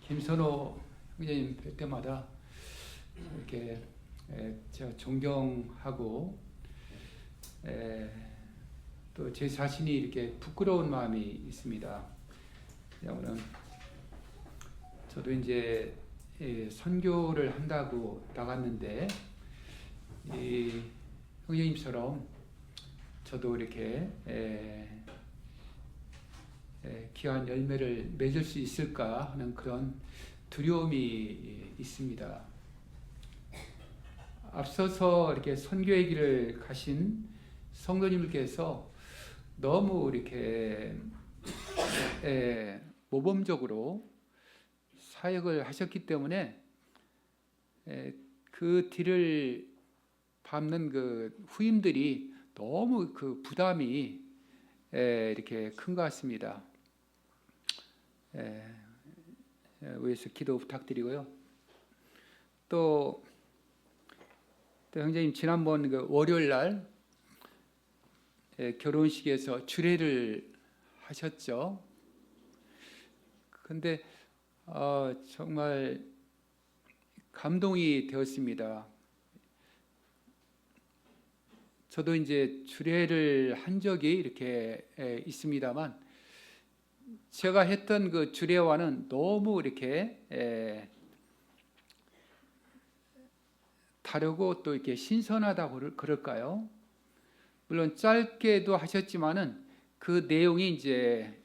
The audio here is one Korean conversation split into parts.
김선호 형제님 뵐 때마다 이렇게 제가 존경하고 또 제 자신이 이렇게 부끄러운 마음이 있습니다. 왜냐하면 저도 이제 선교를 한다고 나갔는데 이 형제님처럼 저도 이렇게 귀한 열매를 맺을 수 있을까 하는 그런 두려움이 있습니다. 앞서서 이렇게 선교의 길을 가신 성도님들께서 너무 이렇게 모범적으로 사역을 하셨기 때문에 그 뒤를 밟는 그 후임들이 너무 그 부담이 이렇게 큰 것 같습니다. 위해서 기도 부탁드리고요. 또 형제님 지난번 그 월요일 날 결혼식에서 주례를 하셨죠. 근데 정말 감동이 되었습니다. 저도 이제 주례를 한 적이 이렇게 있습니다만 제가 했던 그 주례와는 너무 이렇게 다르고 또 이렇게 신선하다고 그럴까요? 물론 짧게도 하셨지만은 그 내용이 이제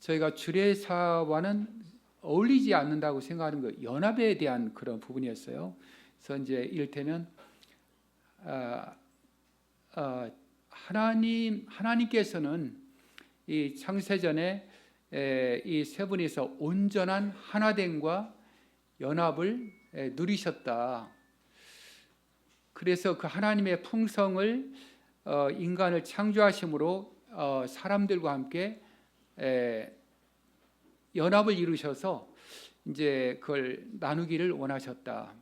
저희가 주례사와는 어울리지 않는다고 생각하는 그 연합에 대한 그런 부분이었어요. 그래서 이제 이를테면 하나님께서는 이 창세전에 이 세 분이서 온전한 하나됨과 연합을 누리셨다. 그래서 그 하나님의 풍성을 인간을 창조하심으로 사람들과 함께 연합을 이루셔서 이제 그걸 나누기를 원하셨다.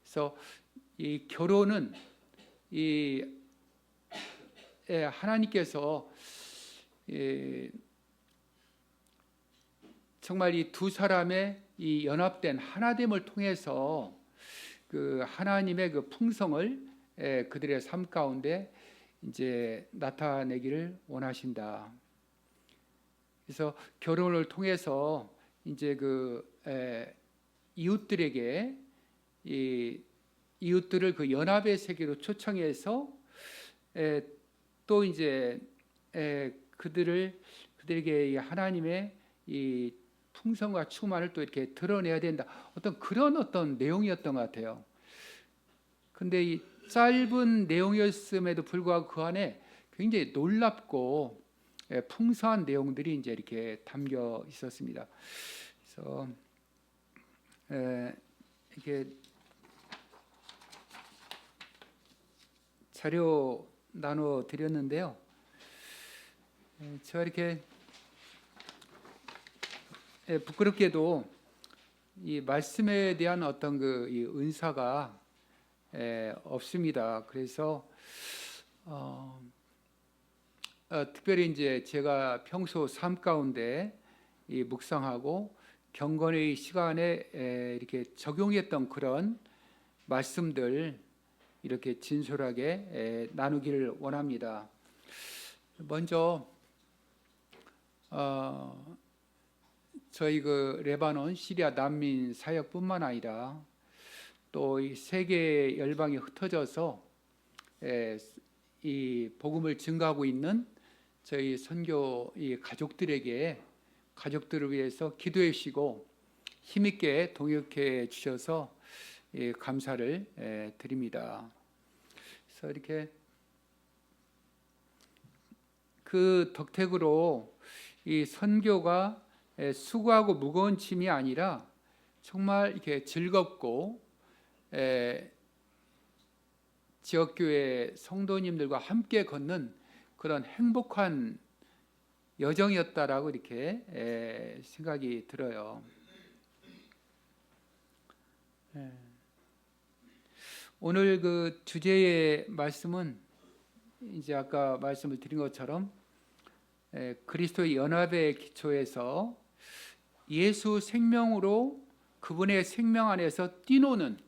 그래서 이 결혼은 이 하나님께서 정말 이 두 사람의 이 연합된 하나됨을 통해서 그 하나님의 그 풍성을 그들의 삶 가운데 이제 나타내기를 원하신다. 그래서 결혼을 통해서 이제 그 이웃들에게 이 이웃들을 그 연합의 세계로 초청해서 또 이제 그들에게 하나님의 이 풍성과 충만을 또 이렇게 드러내야 된다. 어떤 내용이었던 것 같아요. 근데 이 짧은 내용이었음에도 불구하고 그 안에 굉장히 놀랍고 풍성한 내용들이 이제 이렇게 담겨 있었습니다. 그래서 이렇게 자료 나눠 드렸는데요. 제가 이렇게 부끄럽게도 이 말씀에 대한 어떤 그 이 은사가 없습니다. 그래서 특별히 이제 제가 평소 삶 가운데 이 묵상하고 경건의 시간에 이렇게 적용했던 그런 말씀들 이렇게 진솔하게 나누기를 원합니다. 먼저 저희 그 레바논 시리아 난민 사역뿐만 아니라 또 이 세계 열방에 흩어져서 이 복음을 증가하고 있는 저희 선교 이 가족들을 위해서 기도해 주시고 힘있게 동역해 주셔서 감사를 드립니다. 그래서 이렇게 그 덕택으로 이 선교가 수고하고 무거운 짐이 아니라 정말 이렇게 즐겁고 지역교회 성도님들과 함께 걷는 그런 행복한 여정이었다라고 이렇게 생각이 들어요. 오늘 그 주제의 말씀은 이제 아까 말씀을 드린 것처럼 그리스도의 연합의 기초에서 예수 생명으로 그분의 생명 안에서 뛰노는,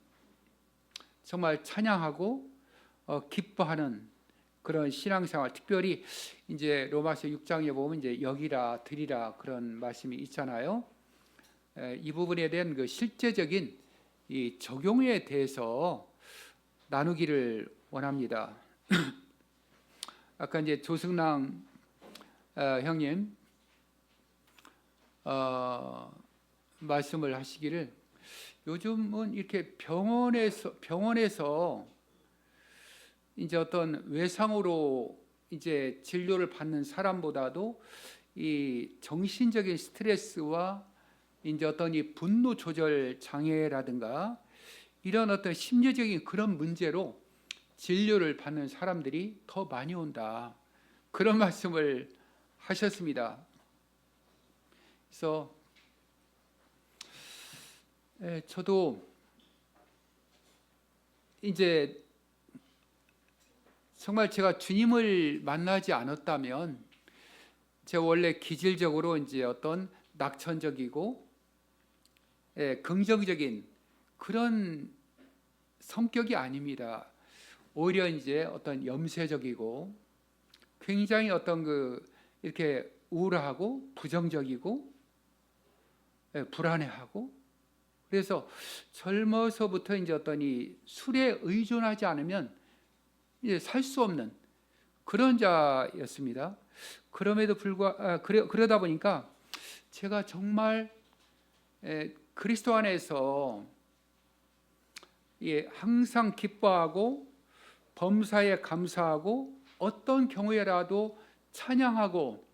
정말 찬양하고 기뻐하는 그런 신앙생활, 특별히 이제 로마서 6장에 보면 이제 여기라 드리라 그런 말씀이 있잖아요. 이 부분에 대한 그 실제적인 이 적용에 대해서 나누기를 원합니다. 아까 이제 조승랑 형님 말씀을 하시기를, 요즘은 이렇게 병원에서 이제 어떤 외상으로 이제 진료를 받는 사람보다도 이 정신적인 스트레스와 이제 어떤 이 분노 조절 장애라든가 이런 어떤 심리적인 그런 문제로 진료를 받는 사람들이 더 많이 온다, 그런 말씀을 하셨습니다. 그래서 저도 이제 정말 제가 주님을 만나지 않았다면, 제가 원래 기질적으로 이제 어떤 낙천적이고 긍정적인 그런 성격이 아닙니다. 오히려 이제 어떤 염세적이고 굉장히 어떤 이렇게 우울하고 부정적이고 불안해하고, 그래서 젊어서부터 이제 어떤 이 술에 의존하지 않으면 이제 살 수 없는 그런 자였습니다. 그럼에도 불구하고 그러다 보니까 제가 정말 그리스도 안에서 항상 기뻐하고 범사에 감사하고 어떤 경우에라도 찬양하고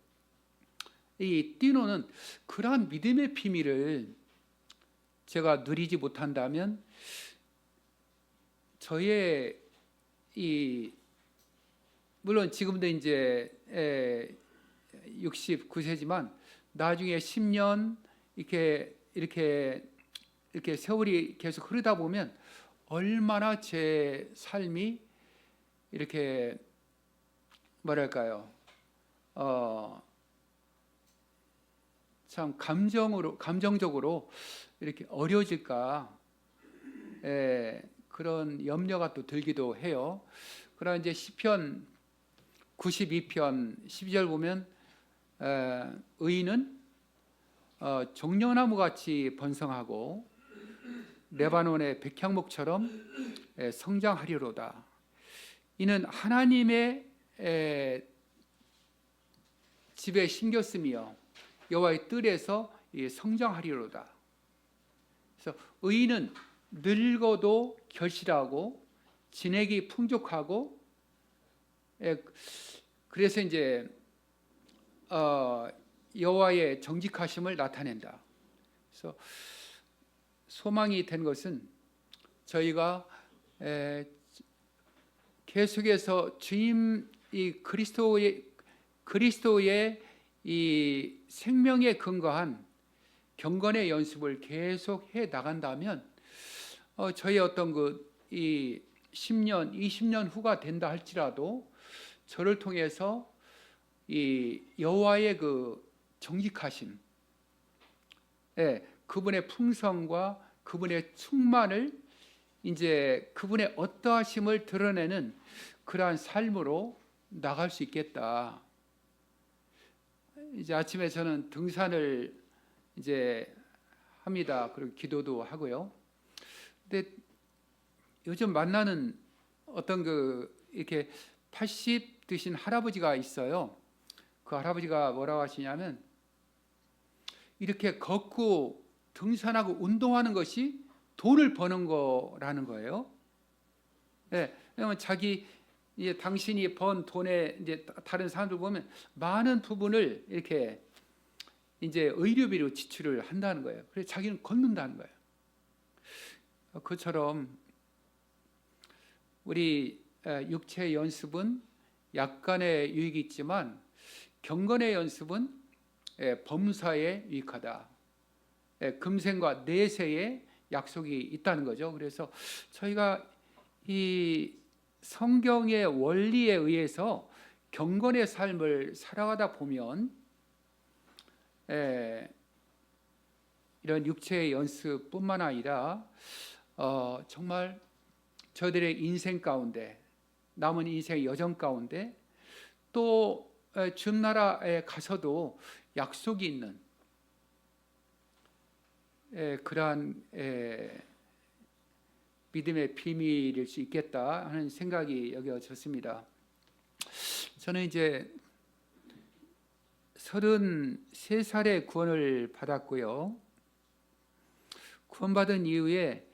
이 뛰노는 그러한 믿음의 비밀을 제가 누리지 못한다면, 저의 물론 지금도 이제 69세지만 나중에 10년 이렇게 세월이 계속 흐르다 보면 얼마나 제 삶이 이렇게 뭐랄까요, 참 감정적으로 이렇게 어려워질까, 그런 염려가 또 들기도 해요. 그러나 이제 시편 92편 12절 보면 의인은 종려나무 같이 번성하고 레바논의 백향목처럼 성장하리로다. 이는 하나님의 집에 심겼으며 여호와의 뜰에서 성장하리로다. 그래서 의인은 늙어도 결실하고 진액이 풍족하고, 그래서 이제 여호와의 정직하심을 나타낸다. 그래서 소망이 된 것은 저희가 계속해서 주님 이 그리스도의 이 생명에 근거한 경건의 연습을 계속 해 나간다면, 저희 어떤 이 10년, 20년 후가 된다 할지라도 저를 통해서 이 여호와의 정직하심, 그분의 풍성과 그분의 충만을, 이제 그분의 어떠하심을 드러내는 그러한 삶으로 나갈 수 있겠다. 이제 아침에 저는 등산을 이제 합니다. 그리고 기도도 하고요. 근데 요즘 만나는 어떤 이렇게 80 드신 할아버지가 있어요. 그 할아버지가 뭐라고 하시냐면, 이렇게 걷고 등산하고 운동하는 것이 돈을 버는 거라는 거예요. 왜냐하면 당신이 번 돈에 이제 다른 사람들 보면 많은 부분을 이렇게 이제 의료비로 지출을 한다는 거예요. 그래서 자기는 걷는다는 거예요. 그처럼 우리 육체 연습은 약간의 유익이 있지만 경건의 연습은 범사에 유익하다. 금생과 내세에 약속이 있다는 거죠. 그래서 저희가 이 성경의 원리에 의해서 경건의 삶을 살아가다 보면 이런 육체의 연습뿐만 아니라 정말 저들의 인생 가운데, 남은 인생의 여정 가운데 또 주님 나라에 가서도 약속이 있는 그러한 믿음의 비밀일 수 있겠다 하는 생각이 여겨졌습니다. 저는 이제 33살에 구원을 받았고요. 구원받은 이후에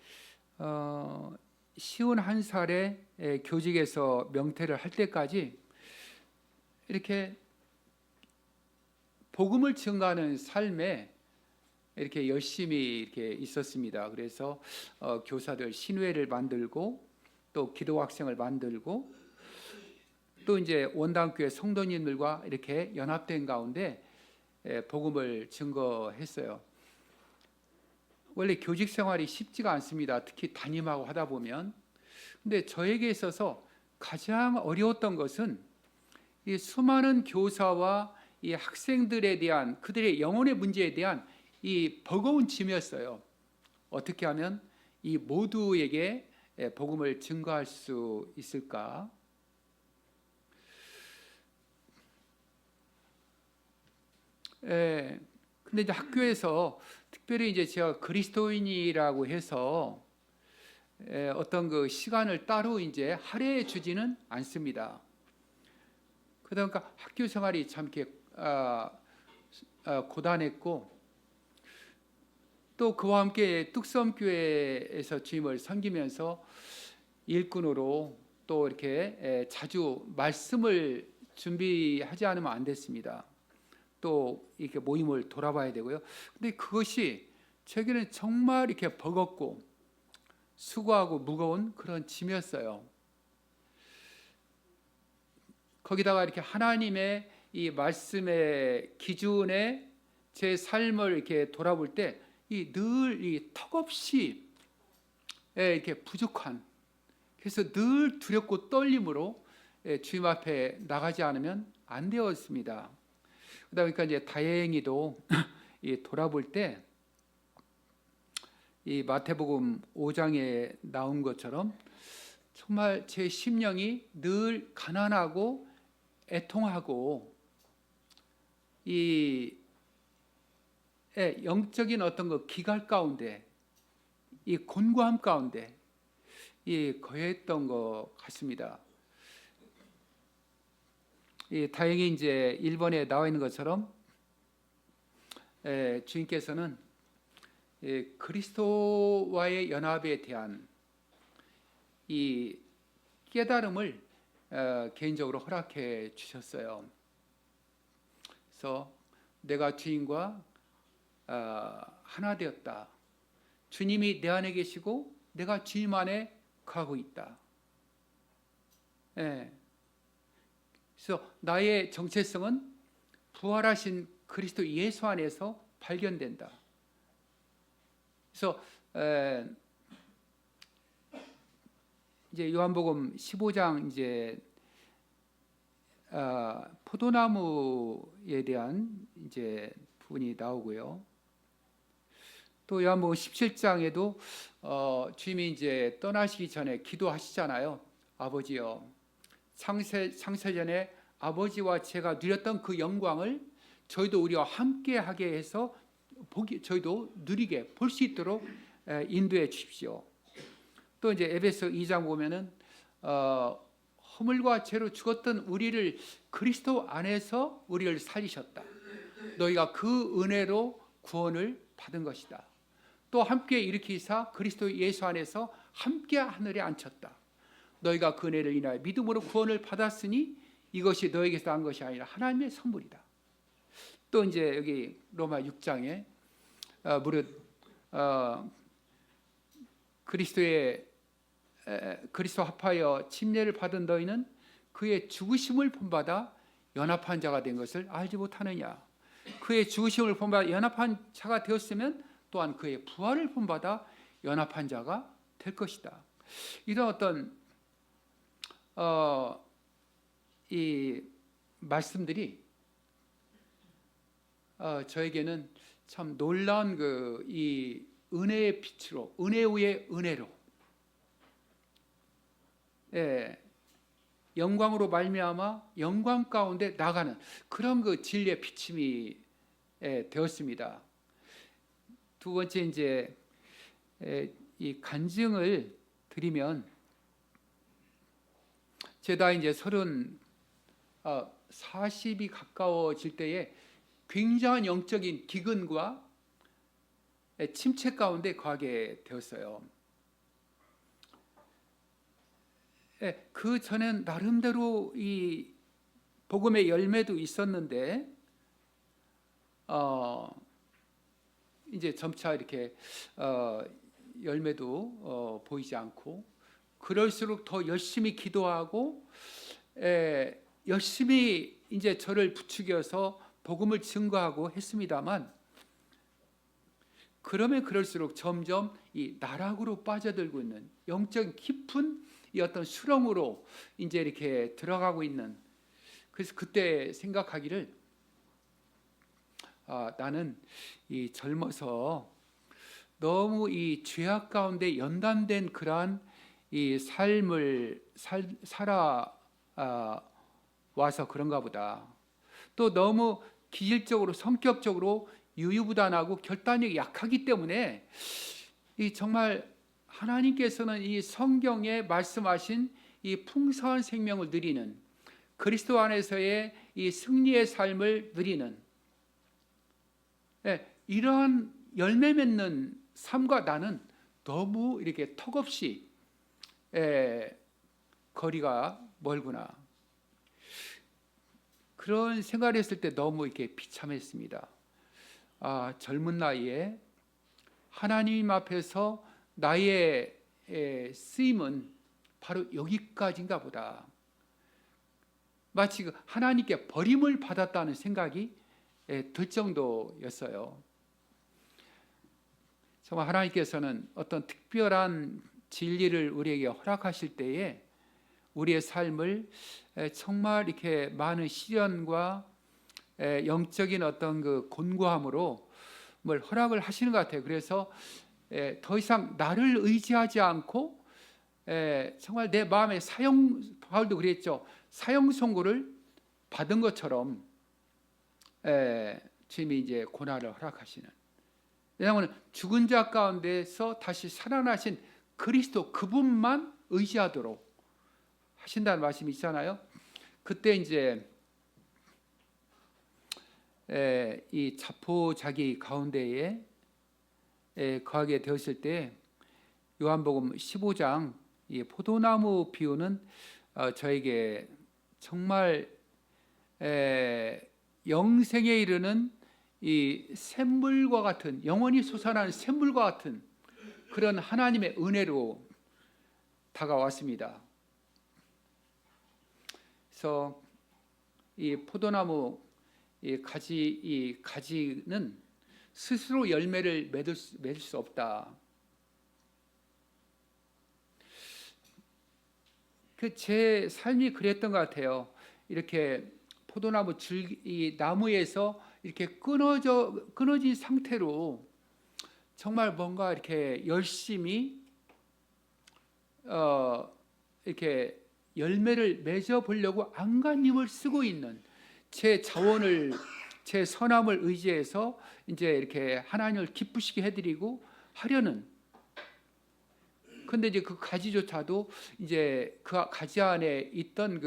51살에 교직에서 명퇴를 할 때까지 이렇게 복음을 증거하는 삶에 이렇게 열심히 이렇게 있었습니다. 그래서 교사들 신회를 만들고 또 기도 학생을 만들고 또 이제 원당교회 성도님들과 이렇게 연합된 가운데 복음을 증거했어요. 원래 교직 생활이 쉽지가 않습니다. 특히 담임하고 하다 보면. 근데 저에게 있어서 가장 어려웠던 것은 이 수많은 교사와 이 학생들에 대한 그들의 영혼의 문제에 대한 이 버거운 짐이었어요. 어떻게 하면 이 모두에게 복음을 증거할 수 있을까? 근데 이제 학교에서 특별히 이제 제가 그리스도인이라고 해서 어떤 그 시간을 따로 이제 할애해 주지는 않습니다. 그러니까 학교 생활이 참 이렇게 고단했고 또 그와 함께 뚝섬교회에서 주님을 섬기면서 일꾼으로 또 이렇게 자주 말씀을 준비하지 않으면 안 됐습니다. 또 이렇게 모임을 돌아봐야 되고요. 근데 그것이 제게는 정말 이렇게 버겁고 수고하고 무거운 그런 짐이었어요. 거기다가 이렇게 하나님의 이 말씀의 기준에 제 삶을 이렇게 돌아볼 때 이 늘 이 턱없이 이렇게 부족한, 그래서 늘 두렵고 떨림으로 주님 앞에 나가지 않으면 안 되었습니다. 그러다 보니까 이제 다행히도 돌아볼 때 이 마태복음 5장에 나온 것처럼 정말 제 심령이 늘 가난하고 애통하고 이 영적인 어떤 그 기갈 가운데 이 곤고함 가운데 거했던 것 같습니다. 다행히 이제 1번에 나와 있는 것처럼 주님께서는 그리스도와의 연합에 대한 이 깨달음을 개인적으로 허락해 주셨어요. 그래서 내가 주님과 하나 되었다. 주님이 내 안에 계시고 내가 주님 안에 거하고 있다. 그래서 나의 정체성은 부활하신 그리스도 예수 안에서 발견된다. 그래서 이제 요한복음 15장 이제 포도나무에 대한 이제 부분이 나오고요. 또 요한복음 17장에도 주님이 이제 떠나시기 전에 기도하시잖아요. 아버지여, 창세전에 아버지와 제가 누렸던 그 영광을 저희도 우리와 함께하게 해서 저희도 누리게 볼 수 있도록 인도해 주십시오. 또 이제 에베소 2장 보면은 허물과 죄로 죽었던 우리를 그리스도 안에서 우리를 살리셨다. 너희가 그 은혜로 구원을 받은 것이다. 또 함께 일으키사 그리스도 예수 안에서 함께 하늘에 앉혔다. 너희가 그 은혜를 인하여 믿음으로 구원을 받았으니 이것이 너에게서 난 것이 아니라 하나님의 선물이다. 또 이제 여기 로마 6장에 무릇 그리스도 합하여 침례를 받은 너희는 그의 죽으심을 본받아 연합한 자가 된 것을 알지 못하느냐. 그의 죽으심을 본받아 연합한 자가 되었으면 또한 그의 부활을 본받아 연합한 자가 될 것이다. 이런 어떤 이 말씀들이 저에게는 참 놀라운 이 은혜의 빛으로, 은혜 위에 은혜로, 예, 영광으로 말미암아 영광 가운데 나가는 그런 진리의 비침이 되었습니다. 두 번째 이제 이 간증을 드리면, 제가 이제 40이 가까워질 때에 굉장한 영적인 기근과 침체 가운데 거하게 되었어요. 그 전엔 나름대로 이 복음의 열매도 있었는데 이제 점차 이렇게 열매도 보이지 않고, 그럴수록 더 열심히 기도하고 열심히 이제 저를 부추겨서 복음을 증거하고 했습니다만, 그러면 그럴수록 점점 이 나락으로 빠져들고 있는, 영적인 깊은 이 어떤 수렁으로 이제 이렇게 들어가고 있는, 그래서 그때 생각하기를, 나는 이 젊어서 너무 이 죄악 가운데 연단된 그러한 이 삶을 살아 와서 그런가 보다. 또 너무 기질적으로, 성격적으로 유유부단하고 결단력이 약하기 때문에 이 정말 하나님께서는 이 성경에 말씀하신 이 풍성한 생명을 누리는, 그리스도 안에서의 이 승리의 삶을 누리는, 이러한 열매 맺는 삶과 나는 너무 이렇게 턱없이 거리가 멀구나, 그런 생각을 했을 때 너무 이렇게 비참했습니다. 젊은 나이에 하나님 앞에서 나의 쓰임은 바로 여기까지인가 보다. 마치 하나님께 버림을 받았다는 생각이 들 정도였어요. 정말 하나님께서는 어떤 특별한 진리를 우리에게 허락하실 때에 우리의 삶을 정말 이렇게 많은 시련과 영적인 어떤 곤고함으로 뭘 허락을 하시는 것 같아요. 그래서 더 이상 나를 의지하지 않고 정말 내 마음에 바울도 그랬죠. 사형 선고를 받은 것처럼 주님이 이제 고난을 허락하시는. 왜냐하면 죽은 자 가운데서 다시 살아나신 그리스도, 그분만 의지하도록 하신다는 말씀이 있잖아요. 그때 이제 이 자포자기 가운데에 거하게 되었을 때, 요한복음 15장 이 포도나무 비유는 저에게 정말 영생에 이르는 이 샘물과 같은, 영원히 솟아나는 샘물과 같은 그런 하나님의 은혜로 다가왔습니다. 그래서 이 포도나무 이 가지는 스스로 열매를 맺을 수 없다. 제 삶이 그랬던 것 같아요. 이렇게 포도나무 이 나무에서 이렇게 끊어진 상태로 정말 뭔가 이렇게 열심히 이렇게 열매를 맺어 보려고 안간힘을 쓰고 있는, 제 자원을, 제 선함을 의지해서 이제 이렇게 하나님을 기쁘시게 해드리고 하려는. 근데 이제 그 가지조차도 이제 그 가지 안에 있던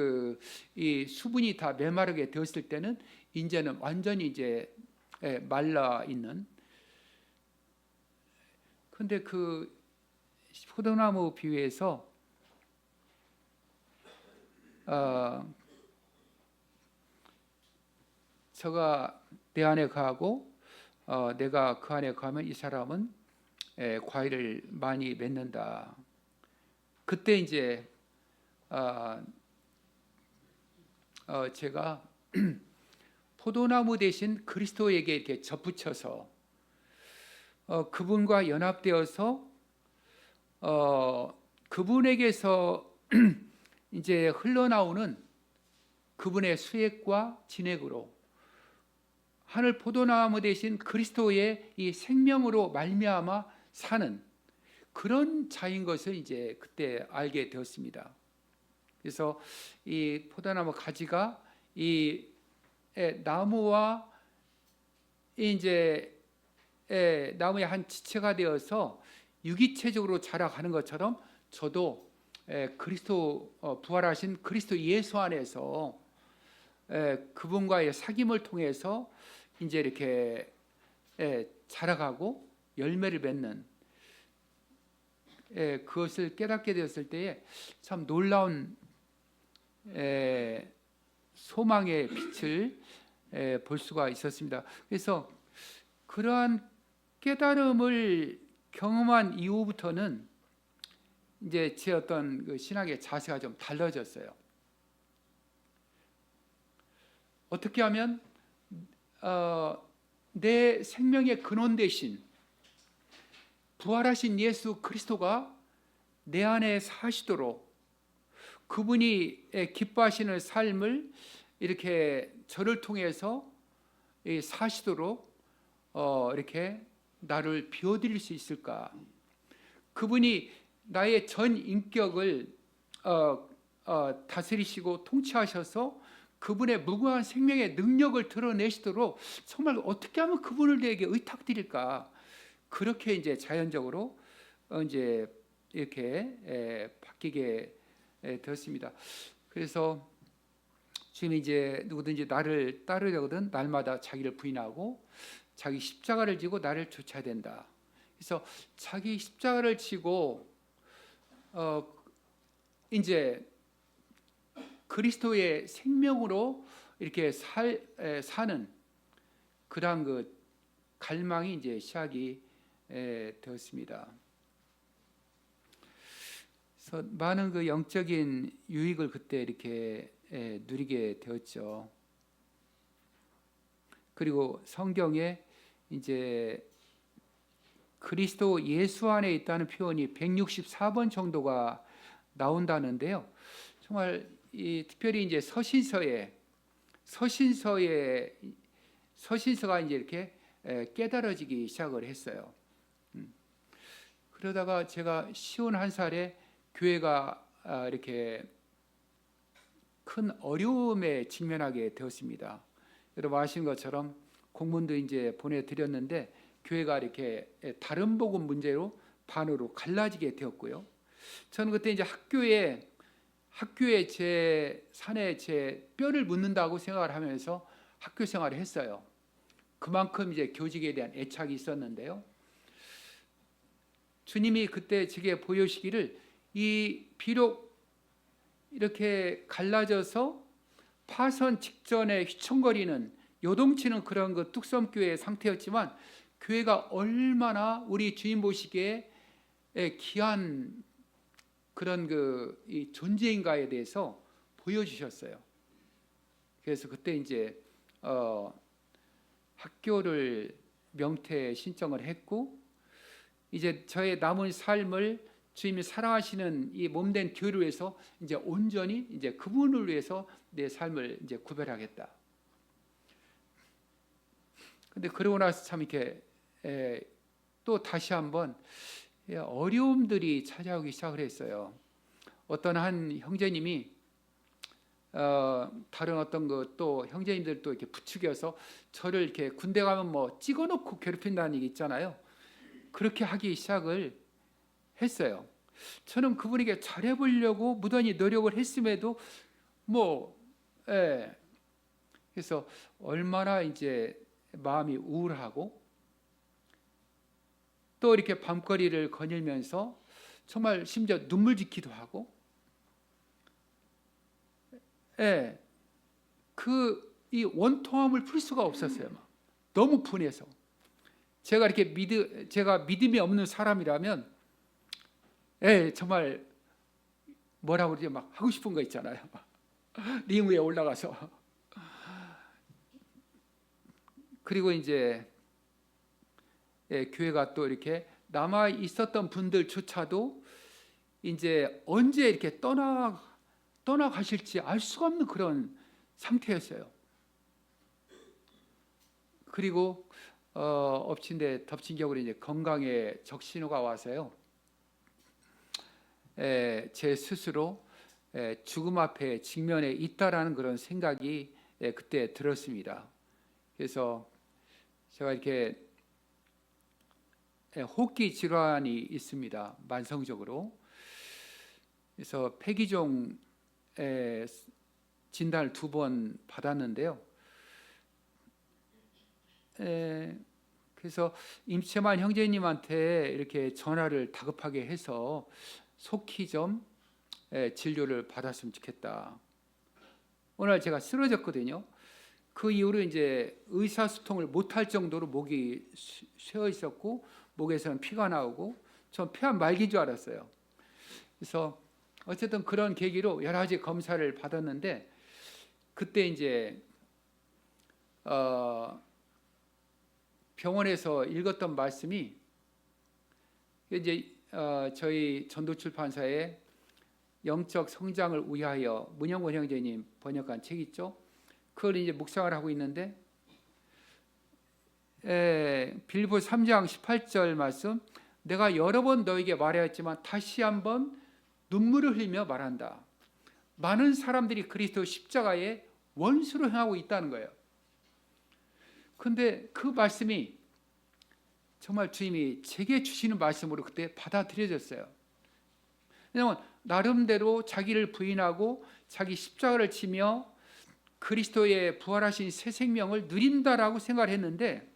이 수분이 다 메마르게 되었을 때는 이제는 완전히 이제 말라 있는. 근데 그 포도나무 비유에서 저가 내 안에 거하고 내가 그 안에 거하면 이 사람은 과일을 많이 맺는다. 그때 이제 제가 포도나무 대신 그리스도에게 이렇게 접붙여서 그분과 연합되어서 그분에게서 이제 흘러나오는 그분의 수액과 진액으로 하늘 포도나무 대신 그리스도의 이 생명으로 말미암아 사는 그런 자인 것을 이제 그때 알게 되었습니다. 그래서 이 포도나무 가지가 이 나무와 이제 나무의 한 지체가 되어서 유기체적으로 자라가는 것처럼 저도 그리스도 부활하신 그리스도 예수 안에서 그분과의 사귐을 통해서 이제 이렇게 자라가고 열매를 맺는 그것을 깨닫게 되었을 때에 참 놀라운 소망의 빛을 볼 수가 있었습니다. 그래서 그러한 깨달음을 경험한 이후부터는 이제 제 어떤 그 신학의 자세가 좀 달라졌어요. 어떻게 하면 내 생명의 근원 대신 부활하신 예수 그리스도가 내 안에 사시도록 그분이 기뻐하시는 삶을 이렇게 저를 통해서 사시도록 이렇게 나를 비워드릴 수 있을까? 그분이 나의 전 인격을 다스리시고 통치하셔서 그분의 무궁한 생명의 능력을 드러내시도록 정말 어떻게 하면 그분을 내게 의탁드릴까? 그렇게 이제 자연적으로 이제 이렇게 바뀌게 되었습니다. 그래서 지금 이제 누구든지 나를 따르려거든 날마다 자기를 부인하고 자기 십자가를 지고 나를 쫓아야 된다. 그래서 자기 십자가를 지고 이제 그리스도의 생명으로 이렇게 사는 그러한 그 갈망이 이제 시작이 되었습니다. 그래서 많은 그 영적인 유익을 그때 이렇게 누리게 되었죠. 그리고 성경에 이제 그리스도 예수 안에 있다는 표현이 164번 정도가 나온다는데요. 정말 특별히 이제 서신서가 이제 이렇게 깨달아지기 시작을 했어요. 그러다가 제가 51살에 교회가 이렇게 큰 어려움에 직면하게 되었습니다. 여러분 아시는 것처럼 공문도 이제 보내드렸는데 교회가 이렇게 다른 복음 문제로 반으로 갈라지게 되었고요. 저는 그때 이제 학교에 제 산에 제 뼈를 묻는다고 생각을 하면서 학교 생활을 했어요. 그만큼 이제 교직에 대한 애착이 있었는데요. 주님이 그때 제게 보여주시기를 비록 이렇게 갈라져서 파선 직전에 휘청거리는 요동치는 그런 그 뚝섬교회의 상태였지만 교회가 얼마나 우리 주님 보시기에 귀한 그런 이 존재인가에 대해서 보여주셨어요. 그래서 그때 이제 학교를 명퇴 신청을 했고 이제 저의 남은 삶을 주님이 사랑하시는 이 몸된 교회를 위해서 이제 온전히 이제 그분을 위해서 내 삶을 이제 구별하겠다. 근데 그러고 나서 참 이렇게 또 다시 한번 어려움들이 찾아오기 시작을 했어요. 어떤 한 형제님이 다른 어떤 또 형제님들 또 이렇게 부추겨서 저를 이렇게 군대 가면 뭐 찍어놓고 괴롭힌다는 얘기 있잖아요. 그렇게 하기 시작을 했어요. 저는 그분에게 잘해보려고 무던히 노력을 했음에도 그래서 얼마나 이제 마음이 우울하고 또 이렇게 밤거리를 거닐면서 정말 심지어 눈물 짓기도 하고 이 원통함을 풀 수가 없었어요. 너무 분해서 제가 믿음이 없는 사람이라면 정말 뭐라고 그러지 막 하고 싶은 거 있잖아요. 링 위에 올라가서 그리고 이제 교회가 또 이렇게 남아 있었던 분들조차도 이제 언제 이렇게 떠나가실지 알 수가 없는 그런 상태였어요. 그리고 엎친 데 덮친 격으로 이제 건강에 적신호가 와서요. 제 스스로 죽음 앞에 직면해 있다라는 그런 생각이 그때 들었습니다. 그래서 제가 이렇게 호흡기 질환이 있습니다. 만성적으로. 그래서 폐기종 진단을 2번 받았는데요. 그래서 임채만 형제님한테 이렇게 전화를 다급하게 해서 속히 좀 진료를 받았으면 좋겠다. 오늘 제가 쓰러졌거든요. 그 이후로 이제 의사소통을 못할 정도로 목이 쇠어 있었고 목에서는 피가 나오고 전 폐암 말기인 줄 알았어요. 그래서 어쨌든 그런 계기로 여러 가지 검사를 받았는데 그때 이제 병원에서 읽었던 말씀이 이제 저희 전도출판사의 영적 성장을 위하여 문영권 형제님 번역한 책 있죠. 그걸 이제 묵상을 하고 있는데 빌립보 3장 18절 말씀, 내가 여러 번 너에게 말하였지만 다시 한번 눈물을 흘리며 말한다. 많은 사람들이 그리스도 십자가에 원수로 행하고 있다는 거예요. 그런데 그 말씀이 정말 주님이 제게 주시는 말씀으로 그때 받아들여졌어요. 왜냐하면 나름대로 자기를 부인하고 자기 십자가를 치며 그리스도의 부활하신 새 생명을 누린다라고 생각을 했는데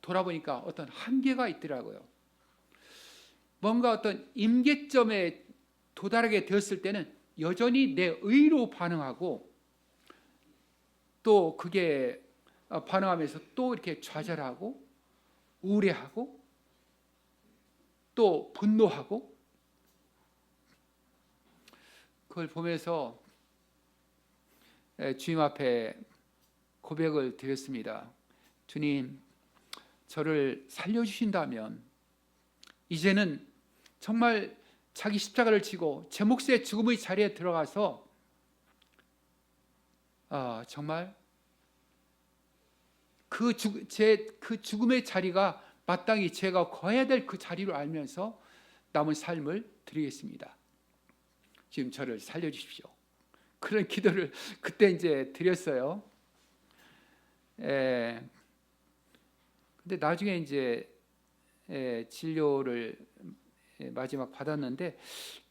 돌아보니까 어떤 한계가 있더라고요. 뭔가 어떤 임계점에 도달하게 되었을 때는 여전히 내 의로 반응하고 또 그게 반응하면서 또 이렇게 좌절하고 우울해하고 또 분노하고 그걸 보면서 주님 앞에 고백을 드렸습니다. 주님, 저를 살려주신다면 이제는 정말 자기 십자가를 지고 제 몫의 죽음의 자리에 들어가서 정말 그 죽음의 자리가 마땅히 제가 거해야 될 그 자리로 알면서 남은 삶을 드리겠습니다. 지금 저를 살려주십시오. 그런 기도를 그때 이제 드렸어요. 근데 나중에 이제 진료를 마지막 받았는데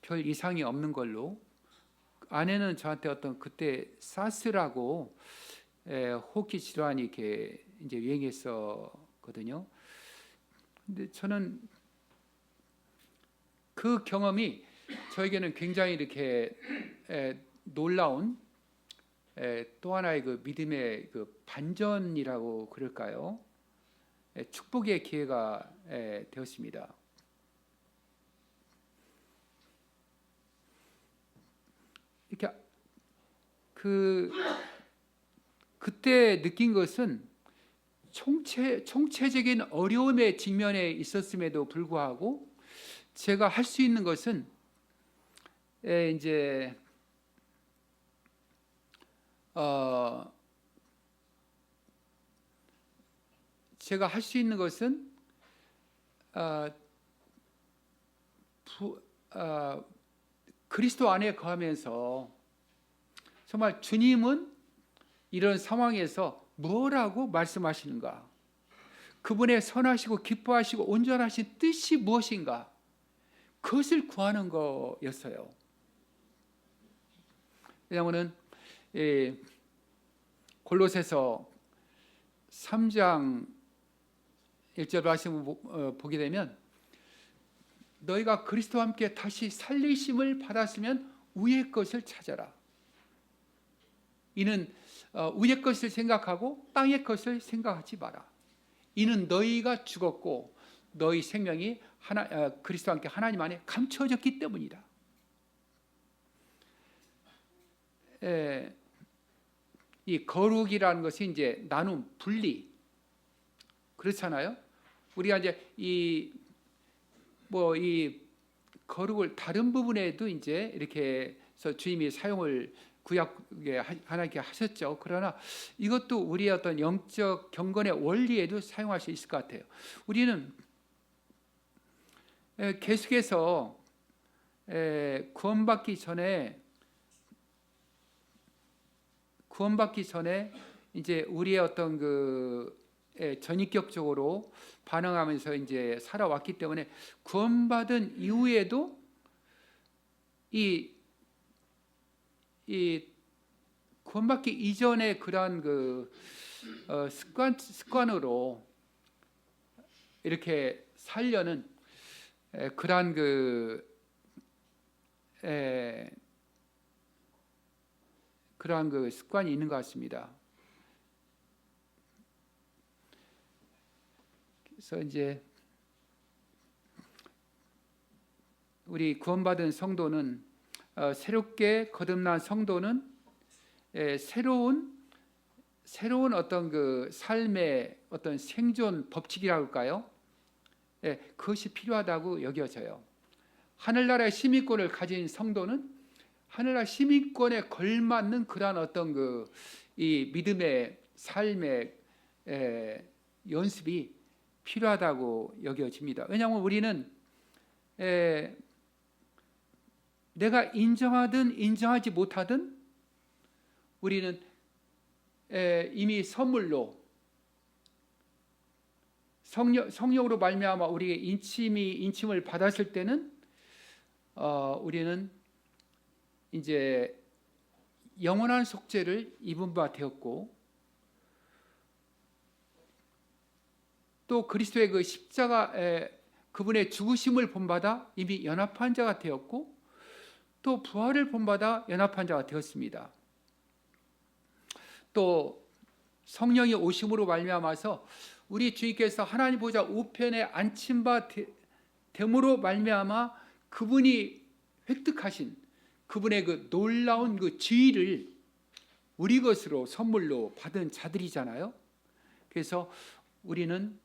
별 이상이 없는 걸로, 아내는 저한테 어떤 그때 사스라고 호흡기 질환이 이렇게 이제 유행했었거든요. 근데 저는 그 경험이 저에게는 굉장히 이렇게 놀라운 또 하나의 그 믿음의 그 반전이라고 그럴까요? 축복의 기회가 되었습니다. 이렇게 그때 느낀 것은 총체적인 어려움에 직면해 있었음에도 불구하고 제가 할 수 있는 것은 이제 제가 할 수 있는 것은 그리스도 안에 거하면서 정말 주님은 이런 상황에서 뭐라고 말씀하시는가, 그분의 선하시고 기뻐하시고 온전하신 뜻이 무엇인가, 그것을 구하는 거였어요. 왜냐하면 골로새서 3장 1절 말씀을 보게 되면 너희가 그리스도와 함께 다시 살리심을 받았으면 위의 것을 찾아라. 이는 위의 것을 생각하고 땅의 것을 생각하지 마라. 이는 너희가 죽었고 너희 생명이 그리스도와 함께 하나님 안에 감춰졌기 때문이다. 이 거룩이라는 것이 이제 나눔, 분리, 그렇잖아요. 우리가 이제 이 거룩을 다른 부분에도 이제 이렇게 해서 주님이 사용을 구약에 하나님께 하셨죠. 그러나 이것도 우리의 어떤 영적 경건의 원리에도 사용할 수 있을 것 같아요. 우리는 계속해서 구원받기 전에 이제 우리의 어떤 전인격적으로 반응하면서 이제 살아왔기 때문에 구원받은 이후에도 이 구원받기 이전에 그러한 습관으로 이렇게 살려는 그러한 그러한 습관이 있는 것 같습니다. 그래서 이제 우리 구원받은 성도는 새롭게 거듭난 성도는 새로운 어떤 삶의 어떤 생존 법칙이라고 할까요? 그것이 필요하다고 여겨져요. 하늘나라의 시민권을 가진 성도는 하늘나라 시민권에 걸맞는 그러한 어떤 이 믿음의 삶의 연습이 필요하다고 여겨집니다. 왜냐하면 우리는 내가 인정하든 인정하지 못하든 우리는 이미 선물로 성령으로 말미암아 우리의 인침을 받았을 때는 우리는 이제 영원한 속죄를 입은 바 되었고, 또 그리스도의 십자가 그분의 죽으심을 본받아 이미 연합한 자가 되었고, 또 부활을 본받아 연합한 자가 되었습니다. 또 성령이 오심으로 말미암아서 우리 주님께서 하나님 보좌 우편에 앉힌 바 됨으로 말미암아 그분이 획득하신 그분의 놀라운 지위를 우리 것으로 선물로 받은 자들이잖아요. 그래서 우리는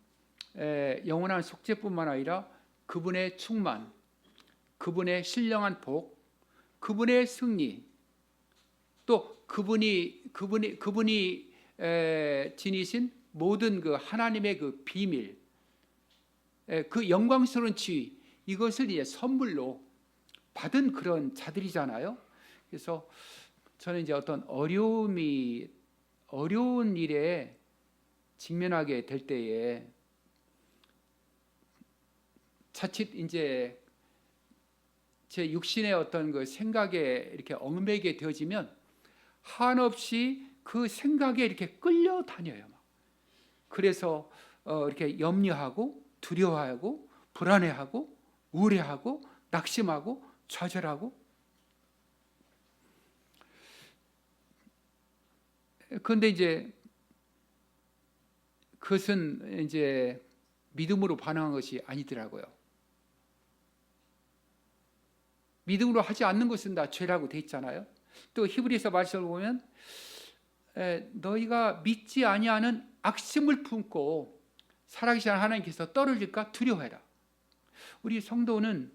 영원한 속죄뿐만 아니라 그분의 충만, 그분의 신령한 복, 그분의 승리, 또 그분이 지니신 모든 하나님의 비밀, 영광스러운 지위, 이것을 이제 선물로 받은 그런 자들이잖아요. 그래서 저는 이제 어떤 어려운 일에 직면하게 될 때에 자칫 이제 제 육신의 어떤 생각에 이렇게 얽매게 되어지면 한없이 그 생각에 이렇게 끌려다녀요. 그래서 이렇게 염려하고 두려워하고 불안해하고 우울해하고 낙심하고 좌절하고. 그런데 이제 그것은 이제 믿음으로 반응한 것이 아니더라고요. 믿음으로 하지 않는 것은 다 죄라고 돼 있잖아요. 또 히브리서 말씀을 보면 너희가 믿지 아니하는 악심을 품고 살아계신 하나님께서 떨어질까 두려워해라. 우리 성도는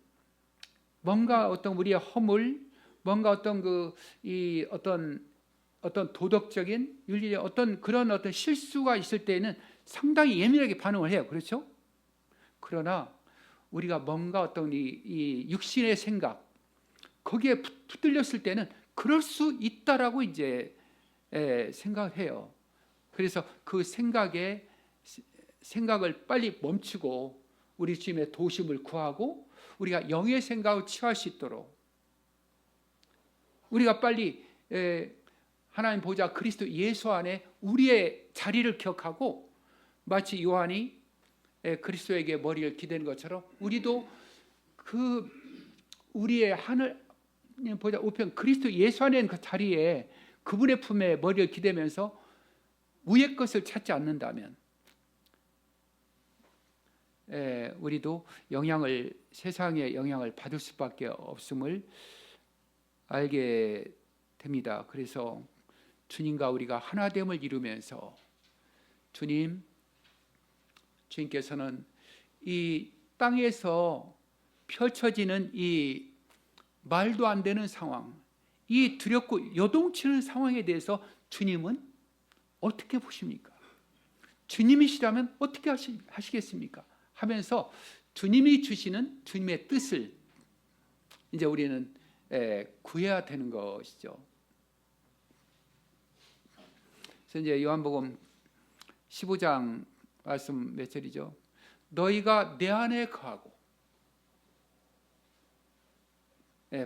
뭔가 어떤 우리의 허물, 뭔가 어떤 어떤 도덕적인 윤리의 그런 어떤 실수가 있을 때는 상당히 예민하게 반응을 해요. 그렇죠? 그러나 우리가 뭔가 어떤 이 육신의 생각, 거기에 붙들렸을 때는 그럴 수 있다라고 이제 생각을 해요. 그래서 그 생각을 빨리 멈추고 우리 주님의 도심을 구하고 우리가 영의 생각을 취할 수 있도록 우리가 빨리 하나님 보좌 그리스도 예수 안에 우리의 자리를 기억하고, 마치 요한이 그리스도에게 머리를 기대는 것처럼 우리도 우리의 하늘 보좌 우편 그리스도 예수 안에 있는 그 자리에 그분의 품에 머리를 기대면서 위의 것을 찾지 않는다면 우리도 세상의 영향을 받을 수밖에 없음을 알게 됩니다. 그래서 주님과 우리가 하나됨을 이루면서 주님께서는 이 땅에서 펼쳐지는 이 말도 안 되는 상황, 이 두렵고 요동치는 상황에 대해서 주님은 어떻게 보십니까? 주님이시라면 어떻게 하시겠습니까? 하면서 주님이 주시는 주님의 뜻을 이제 우리는 구해야 되는 것이죠. 그래서 이제 요한복음 15장 말씀 몇 절이죠? 너희가 내 안에 거하고,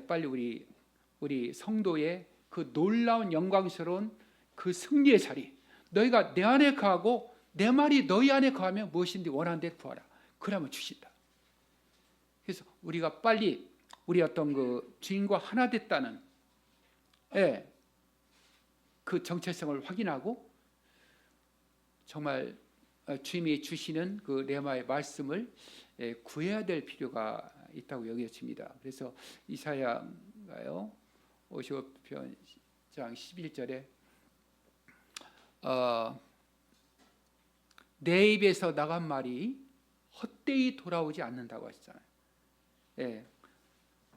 빨리 우리 성도의 그 놀라운 영광스러운 그 승리의 자리, 너희가 내 안에 거하고 내 말이 너희 안에 거하면 무엇인지 원하는 데 구하라. 그러면 주신다. 그래서 우리가 빨리 우리 어떤 그 주인과 하나 됐다는 그 정체성을 확인하고 정말 주님이 주시는 그 레마의 말씀을 구해야 될 필요가 있다고 여겨집니다. 그래서 이사야가요 55편 11절에 내 입에서 나간 말이 헛되이 돌아오지 않는다고 하시잖아요.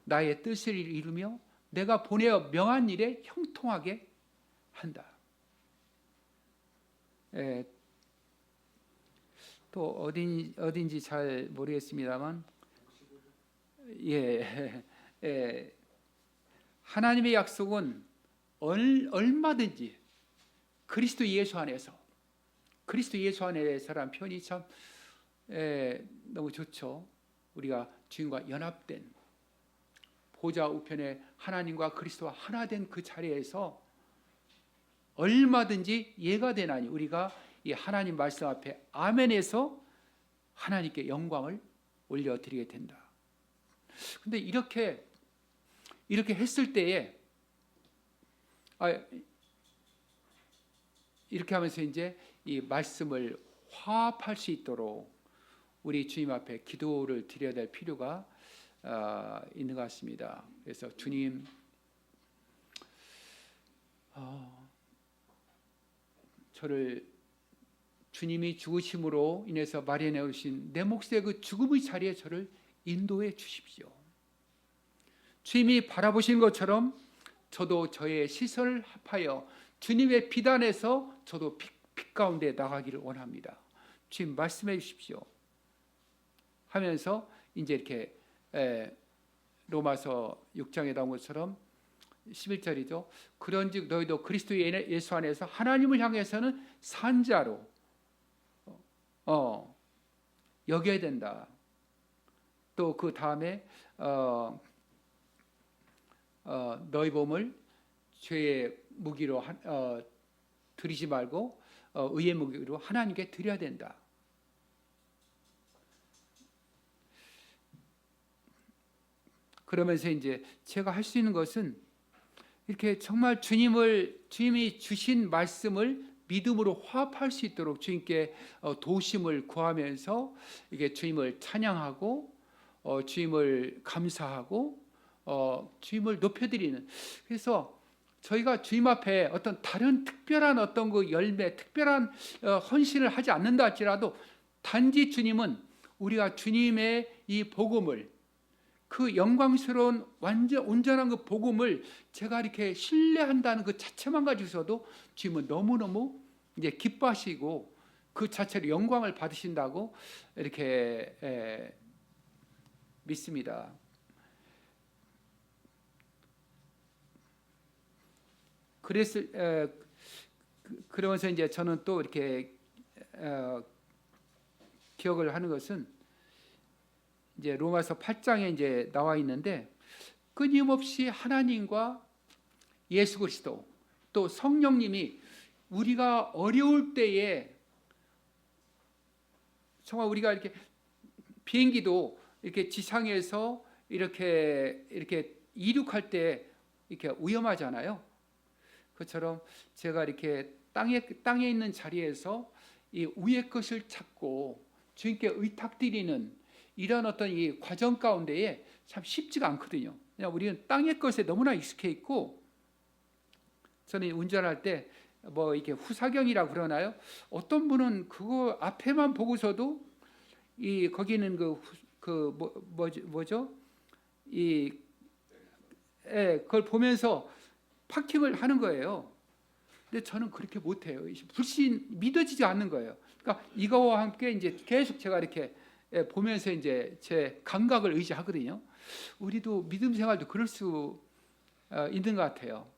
나의 뜻을 이루며 내가 보내어 명한 일에 형통하게 한다. 또 어딘지 잘 모르겠습니다만, 하나님의 약속은 얼마든지 그리스도 예수 안에서라는 표현이 참 너무 좋죠. 우리가 주님과 연합된 보좌 우편에 하나님과 그리스도와 하나 된 그 자리에서 얼마든지 예가 되나니 우리가 이 하나님 말씀 앞에 아멘해서 하나님께 영광을 올려드리게 된다. 근데 이렇게 했을 때에 이렇게 하면서 이제 이 말씀을 화합할 수 있도록 우리 주님 앞에 기도를 드려야 될 필요가 있는 것 같습니다. 그래서 주님, 저를 주님이 죽으심으로 인해서 마련해 오신 내 몫의 그 죽음의 자리에 저를 인도해 주십시오. 주님이 바라보신 것처럼 저도 저의 시선을 합하여 주님의 비단에서 저도 빛 가운데 나가기를 원합니다. 주님 말씀해 주십시오. 하면서 이제 이렇게 로마서 6장에 나온 것처럼 11절이죠. 그런즉 너희도 그리스도 예수 안에서 하나님을 향해서는 산자로 여겨야 된다. 또 그 다음에 너희 몸을 죄의 무기로 드리지 말고 의의 무기로 하나님께 드려야 된다. 그러면서 이제 제가 할 수 있는 것은 이렇게 정말 주님이 주신 말씀을 믿음으로 화합할 수 있도록 주님께 도우심을 구하면서 이게 주님을 찬양하고 주님을 감사하고 주님을 높여드리는, 그래서 저희가 주님 앞에 어떤 다른 특별한 어떤 그 열매, 특별한 헌신을 하지 않는다 할지라도 단지 주님은 우리가 주님의 이 복음을, 그 영광스러운 온전한 그 복음을 제가 이렇게 신뢰한다는 그 자체만 가지고서도 주님은 너무너무 이제 기뻐하시고 그 자체로 영광을 받으신다고 이렇게 믿습니다. 그러면서 이제 저는 또 이렇게 기억을 하는 것은 이제 로마서 8장에 이제 나와 있는데, 끊임없이 하나님과 예수 그리스도 또 성령님이 우리가 어려울 때에 정말 우리가 이렇게 비행기도 이렇게 지상에서 이렇게 이륙할 때 이렇게 위험하잖아요. 그처럼 제가 이렇게 땅에 있는 자리에서 이 위의 것을 찾고 주님께 의탁드리는 이런 어떤 이 과정 가운데에 참 쉽지가 않거든요. 그냥 우리는 땅의 것에 너무나 익숙해 있고, 저는 운전할 때 뭐 이렇게 후사경이라고 그러나요? 어떤 분은 그거 앞에만 보고서도 이 거기는 뭐죠? 그걸 보면서 파킹을 하는 거예요. 근데 저는 그렇게 못해요. 불신 믿어지지 않는 거예요. 그러니까 이거와 함께 이제 계속 제가 이렇게 보면서 이제 제 감각을 의지하거든요. 우리도 믿음 생활도 그럴 수 있는 것 같아요.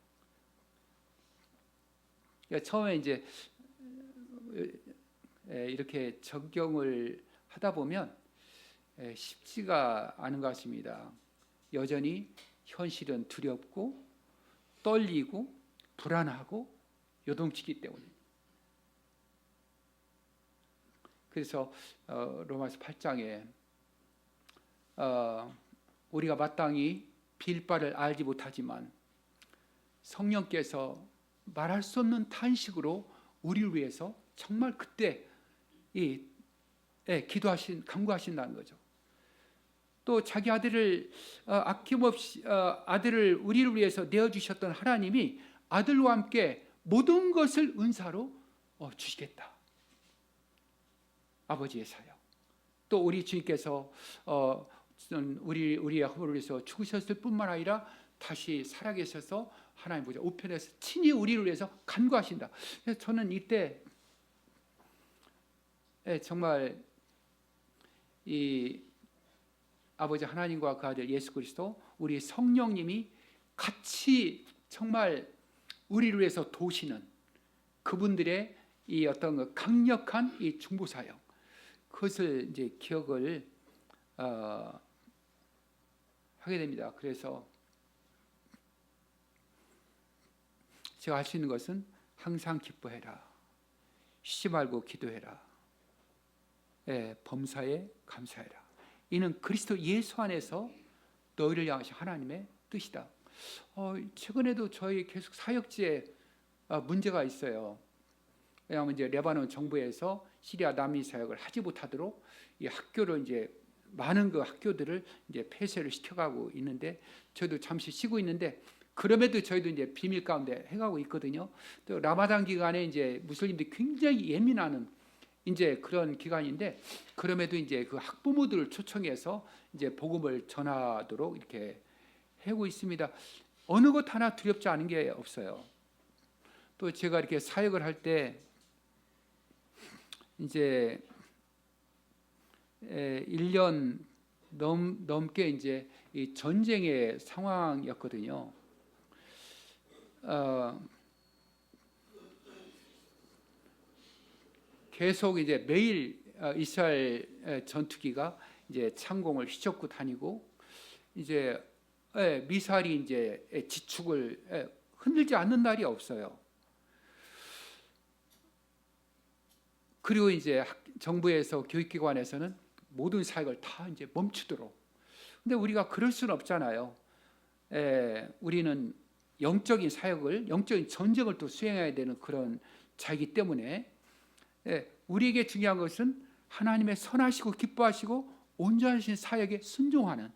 그러니까 처음에 이제 이렇게 적용을 하다 보면 쉽지가 않은 것 같습니다. 여전히 현실은 두렵고 떨리고 불안하고 요동치기 때문에. 그래서 로마서 8장에 우리가 마땅히 빌 바를 알지 못하지만 성령께서 말할 수 없는 탄식으로 우리를 위해서 정말 그때 간구하신다는 거죠. 또 자기 아들을 아낌없이 아들을 우리를 위해서 내어주셨던 하나님이 아들과 함께 모든 것을 은사로 주시겠다. 아버지의 사역. 또 우리 주님께서 우리의 허물을 위해서 죽으셨을 뿐만 아니라 다시 살아계셔서 하나님 보좌 우편에서 친히 우리를 위해서 간구하신다. 그래서 저는 이때 정말 이 아버지 하나님과 그 아들 예수 그리스도 우리 성령님이 같이 정말 우리를 위해서 도우시는 그분들의 이 어떤 강력한 이 중보 사역, 그것을 이제 기억을 하게 됩니다. 그래서 제가 할 수 있는 것은 항상 기뻐해라, 쉬지 말고 기도해라, 범사에 감사해라. 이는 그리스도 예수 안에서 너희를 향하신 하나님의 뜻이다. 최근에도 저희 계속 사역지에 문제가 있어요. 왜냐하면 이제 레바논 정부에서 시리아 난민 사역을 하지 못하도록 이 학교를 이제 많은 그 학교들을 이제 폐쇄를 시켜가고 있는데 저도 잠시 쉬고 있는데 그럼에도 저희도 이제 비밀 가운데 해가고 있거든요. 또 라마단 기간에 이제 무슬림들이 굉장히 예민하는 이제 그런 기간인데 그럼에도 이제 그 학부모들을 초청해서 이제 복음을 전하도록 이렇게 하고 있습니다. 어느 것 하나 두렵지 않은 게 없어요. 또 제가 이렇게 사역을 할 때 이제 1년 넘게 이제 이 전쟁의 상황이었거든요. 계속 이제 매일 이스라엘 전투기가 이제 창공을 휘젓고 다니고 이제 미사일이 이제 지축을 흔들지 않는 날이 없어요. 그리고 이제 정부에서 교육기관에서는 모든 사역을 다 이제 멈추도록. 근데 우리가 그럴 수는 없잖아요. 우리는 영적인 사역을, 영적인 전쟁을 또 수행해야 되는 그런 자이기 때문에 우리에게 중요한 것은 하나님의 선하시고 기뻐하시고 온전하신 사역에 순종하는.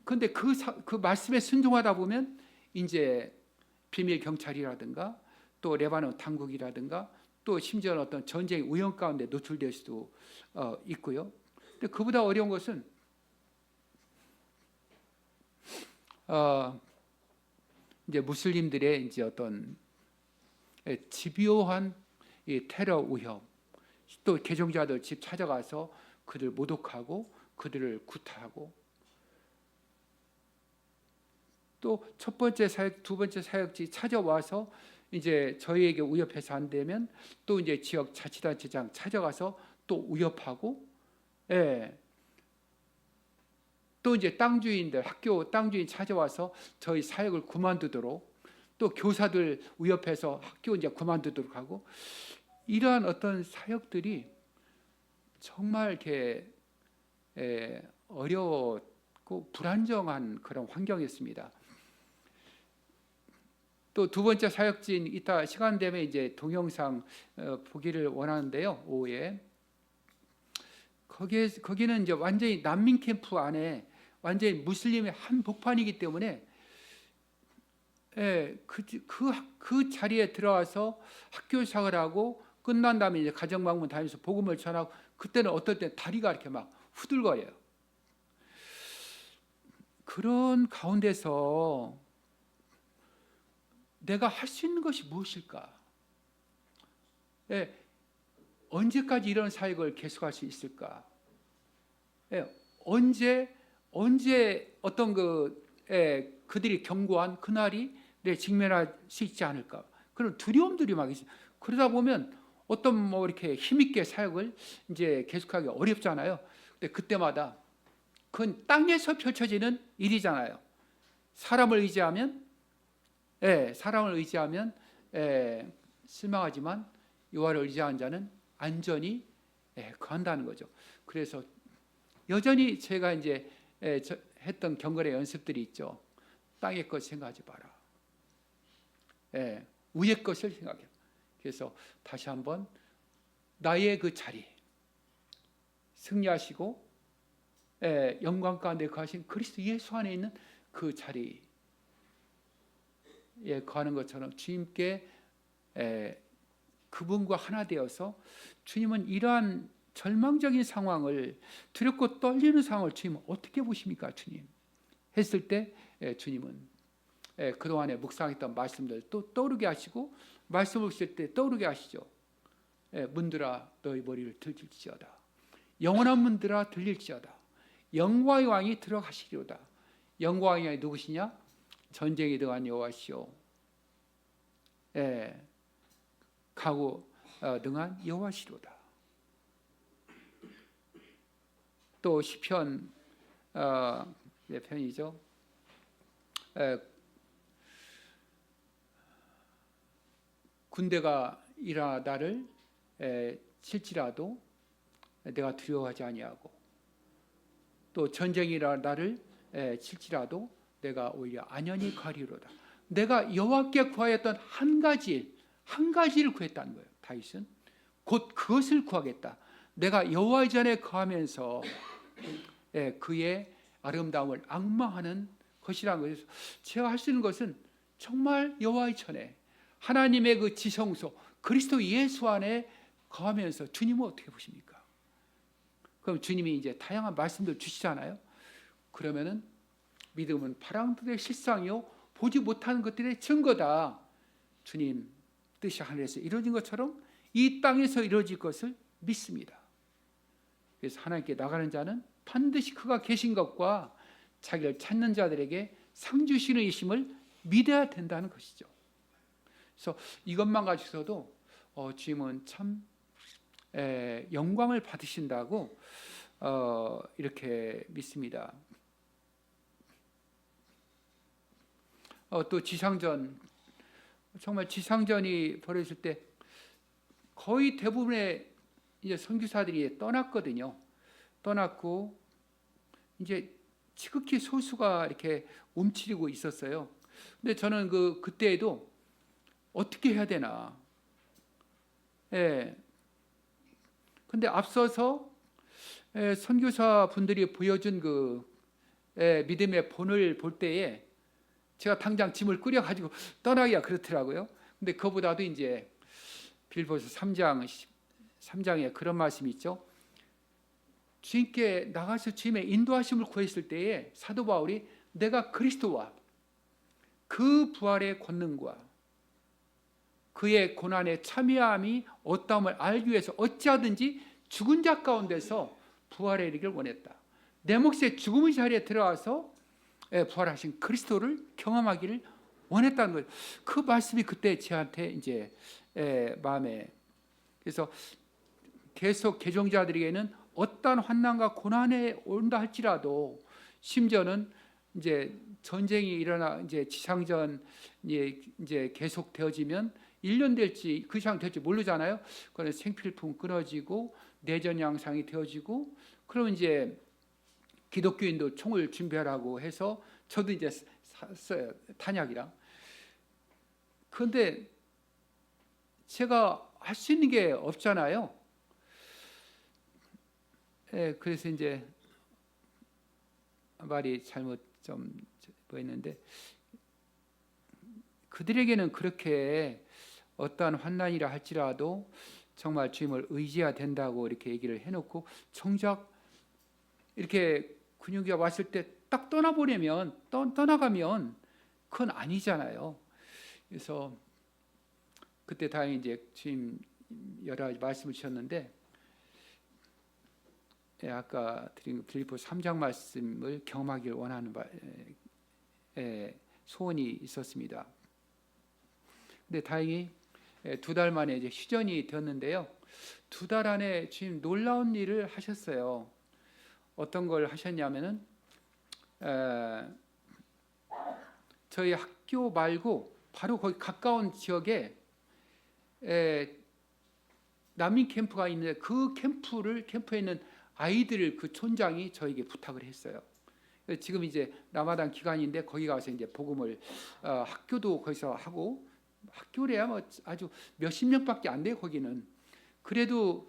근데 그 말씀에 순종하다 보면 이제 비밀 경찰이라든가 또 레바논 당국이라든가 또 심지어 어떤 전쟁의 위험 가운데 노출될 수도 있고요. 근데 그보다 어려운 것은 이제 무슬림들의 이제 어떤 집요한 이 테러 위협, 또 개종자들 집 찾아가서 그들 모독하고 그들을 구타하고 또 첫 번째 사역, 두 번째 사역지 찾아와서 이제 저희에게 위협해서 안 되면 또 이제 지역 자치단체장 찾아가서 또 위협하고, 또 이제 땅 주인들, 학교 땅 주인 찾아와서 저희 사역을 그만두도록, 또 교사들 위협해서 학교 이제 그만두도록 하고, 이러한 어떤 사역들이 정말 이렇게 어려웠고 불안정한 그런 환경이었습니다. 또 두 번째 사역지인 이따 시간 되면 이제 동영상 보기를 원하는데요. 오후에 거기는 이제 완전히 난민 캠프 안에 완전히 무슬림의 한 복판이기 때문에 그 자리에 들어와서 학교 생활을 하고 끝난 다음에 이제 가정 방문 다니면서 복음을 전하고, 그때는 어떨 때 다리가 이렇게 막 후들거려요. 그런 가운데서 내가 할 수 있는 것이 무엇일까? 예, 언제까지 이런 사역을 계속할 수 있을까? 예, 언제 어떤 그들이 경고한 그날이 내 직면할 수 있지 않을까? 그런 두려움들이 막 있어요. 그러다 보면 어떤 뭐 이렇게 힘있게 사역을 이제 계속하기 어렵잖아요. 근데 그때마다 그건 땅에서 펼쳐지는 일이잖아요. 사람을 의지하면, 사람을 의지하면 실망하지만 여호와를 의지하는 자는 안전히 거한다는 거죠. 그래서 여전히 제가 이제 했던 경건의 연습들이 있죠. 땅의 것 생각하지 마라. 위의 것을 생각해. 그래서 다시 한번 나의 그 자리, 승리하시고 영광 가운데 거하신 그리스도 예수 안에 있는 그 자리에 거하는 것처럼 주님께 그분과 하나 되어서 주님은 이러한 절망적인 상황을, 두렵고 떨리는 상황을 주님 어떻게 보십니까? 주님 했을 때 주님은 그동안에 묵상했던 말씀들 또 떠오르게 하시고, 말씀을 보실 때 떠오르게 하시죠. 문들아 너희 머리를 들릴지어다. 영원한 문들아 들릴지어다. 영광의 왕이 들어가시리로다. 영광의 왕이 누구시냐? 전쟁에 등한 여호와시오. 가고 등한 여호와시로다. 또 시편 몇 편이죠? 군대가 일어나 나를 칠지라도 내가 두려워하지 아니하고, 또 전쟁이 일어나 나를 칠지라도 내가 오히려 안연히 가리로다. 내가 여호와께 구하였던 한 가지를 구했다는 거예요. 다윗은 곧 그것을 구하겠다. 내가 여호와의 전에 거하면서 그의 아름다움을 앙망하는 것이라는 거예요. 제가 할 수 있는 것은 정말 여호와의 전에 하나님의 그 지성소 그리스도 예수 안에 거하면서 주님은 어떻게 보십니까? 그럼 주님이 이제 다양한 말씀들 주시잖아요. 그러면은 믿음은 바람들의 실상이요 보지 못하는 것들의 증거다. 주님 뜻이 하늘에서 이루어진 것처럼 이 땅에서 이루어질 것을 믿습니다. 그래서 하나님께 나가는 자는 반드시 그가 계신 것과 자기를 찾는 자들에게 상 주시는 이심을 믿어야 된다는 것이죠. 그래서 이것만 가지고서도 주님은 참 영광을 받으신다고 이렇게 믿습니다. 또 지상전, 정말 지상전이 벌어졌을 때 거의 대부분의 이제 선교사들이 떠났거든요. 떠났고 이제 지극히 소수가 이렇게 움츠리고 있었어요. 근데 저는 그때에도 어떻게 해야 되나. 근데 앞서서 선교사 분들이 보여준 그 믿음의 본을 볼 때에 제가 당장 짐을 꾸려 가지고 떠나기가 그렇더라고요. 근데 그보다도 이제 빌보서 3장에 그런 말씀이 있죠. 주님께 나가서 주님의 인도하심을 구했을 때에 사도 바울이 내가 그리스도와 그 부활의 권능과 그의 고난의 참여함이 어떠함을 알기 위해서 어찌하든지 죽은 자 가운데서 부활에 이르기를 원했다. 내 몫의 죽음의 자리에 들어와서 부활하신 그리스도를 경험하기를 원했다는 거예요. 그 말씀이 그때 저한테 이제 마음에, 그래서 계속 개종자들에게는 어떠한 환난과 고난에 온다 할지라도, 심지어는 이제 전쟁이 일어나 이제 지상전 이제 계속 되어지면 1년 될지 그 이상 될지 모르잖아요. 그러나 생필품 끊어지고 내전 양상이 되어지고, 그러면 이제 기독교인도 총을 준비하라고 해서 저도 이제 샀어요, 탄약이랑. 그런데 제가 할 수 있는 게 없잖아요. 그래서 이제 말이 잘못 좀 보였는데, 그들에게는 그렇게 어떠한 환난이라 할지라도 정말 주님을 의지해야 된다고 이렇게 얘기를 해놓고, 정작 이렇게 근육이 왔을 때 딱 떠나보려면 떠나가면 그건 아니잖아요. 그래서 그때 다행히 이제 주님 여러 가지 말씀을 주셨는데, 아까 드린 빌립보서 3장 말씀을 경험하기를 원하는 소원이 있었습니다. 근데 다행히 2달 만에 이제 휴전이 되었는데요. 2달 안에 주님 놀라운 일을 하셨어요. 어떤 걸 하셨냐면은 저희 학교 말고 바로 거기 가까운 지역에 난민 캠프가 있는데, 그 캠프에 있는 아이들을 그 촌장이 저에게 부탁을 했어요. 지금 이제 라마단 기간인데 거기 가서 이제 복음을 학교도 거기서 하고, 학교래야 뭐 아주 몇십 명밖에 안 돼요 거기는. 그래도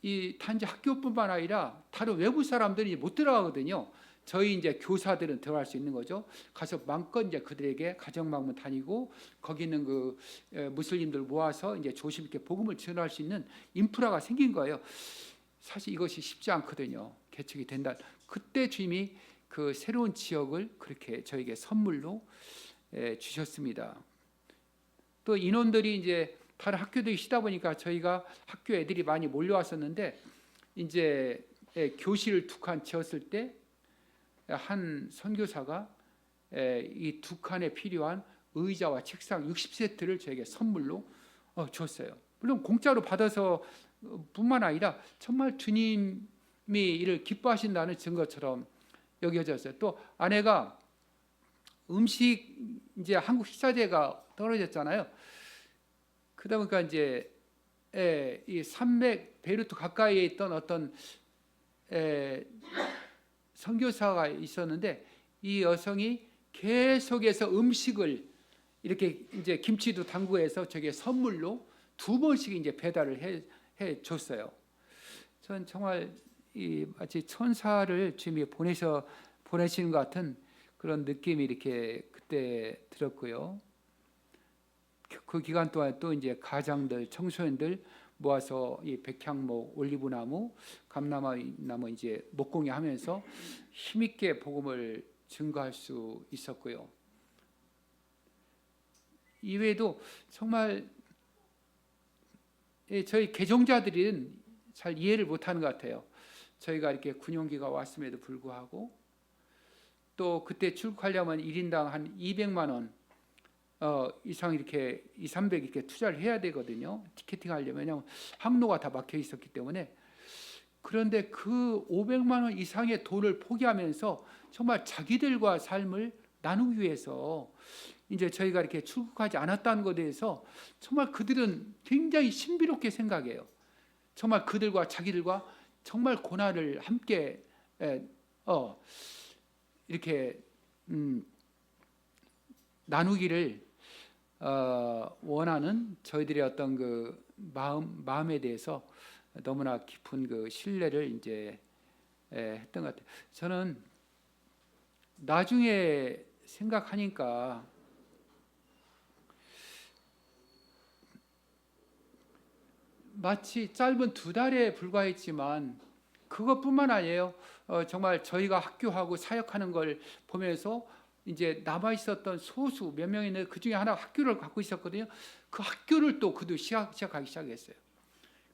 이 단지 학교뿐만 아니라 다른 외부 사람들이 못 들어가거든요. 저희 이제 교사들은 들어갈 수 있는 거죠. 가서 마음껏 이제 그들에게 가정 방문 다니고, 거기 있는 그 무슬림들 모아서 이제 조심 있게 복음을 전할 수 있는 인프라가 생긴 거예요. 사실 이것이 쉽지 않거든요. 개척이 된다. 그때 주님이 그 새로운 지역을 그렇게 저에게 선물로 주셨습니다. 또 인원들이 이제 다른 학교들이 쉬다 보니까 저희가 학교 애들이 많이 몰려왔었는데, 이제 교실을 2칸 지었을 때 한 선교사가 이 2칸에 필요한 의자와 책상 60세트를 저에게 선물로 줬어요. 물론 공짜로 받아서 뿐만 아니라 정말 주님이 이를 기뻐하신다는 증거처럼 여겨졌어요. 또 아내가 음식, 이제 한국 식자재가 떨어졌잖아요. 그러다 보니까 이제 이 산맥 베이루트 가까이에 있던 어떤 선교사가 있었는데, 이 여성이 계속해서 음식을 이렇게 이제 김치도 담그해서 저게 선물로 2번씩 이제 배달을 해 줬어요. 전 정말 이 마치 천사를 주님이 보내시는 것 같은 그런 느낌이 이렇게 그때 들었고요. 그 기간 동안 또 이제 가장들, 청소년들 모아서 이 백향목, 올리브나무, 감나무 이제 목공에 하면서 힘있게 복음을 증거할 수 있었고요. 이외에도 정말 저희 개종자들은 잘 이해를 못하는 것 같아요. 저희가 이렇게 군용기가 왔음에도 불구하고, 또 그때 출국하려면 1인당 한 200만 원 이상 이렇게 200-300 이렇게 투자를 해야 되거든요. 티켓팅 하려면. 왜냐하면 항로가 다 막혀 있었기 때문에. 그런데 그 500만 원 이상의 돈을 포기하면서 정말 자기들과 삶을 나누기 위해서 이제 저희가 이렇게 출국하지 않았다는 것에 대해서 정말 그들은 굉장히 신비롭게 생각해요. 정말 그들과 자기들과 정말 고난을 함께 이렇게 나누기를 원하는 저희들의 어떤 그 마음에 대해서 너무나 깊은 그 신뢰를 이제 했던 것 같아요. 저는 나중에 생각하니까 마치 짧은 2달에 불과했지만 그것뿐만 아니에요. 정말 저희가 학교하고 사역하는 걸 보면서 이제 남아 있었던 소수 몇 명이 있는데, 그 중에 하나 학교를 갖고 있었거든요. 그 학교를 또 그도 시작하기 시작했어요.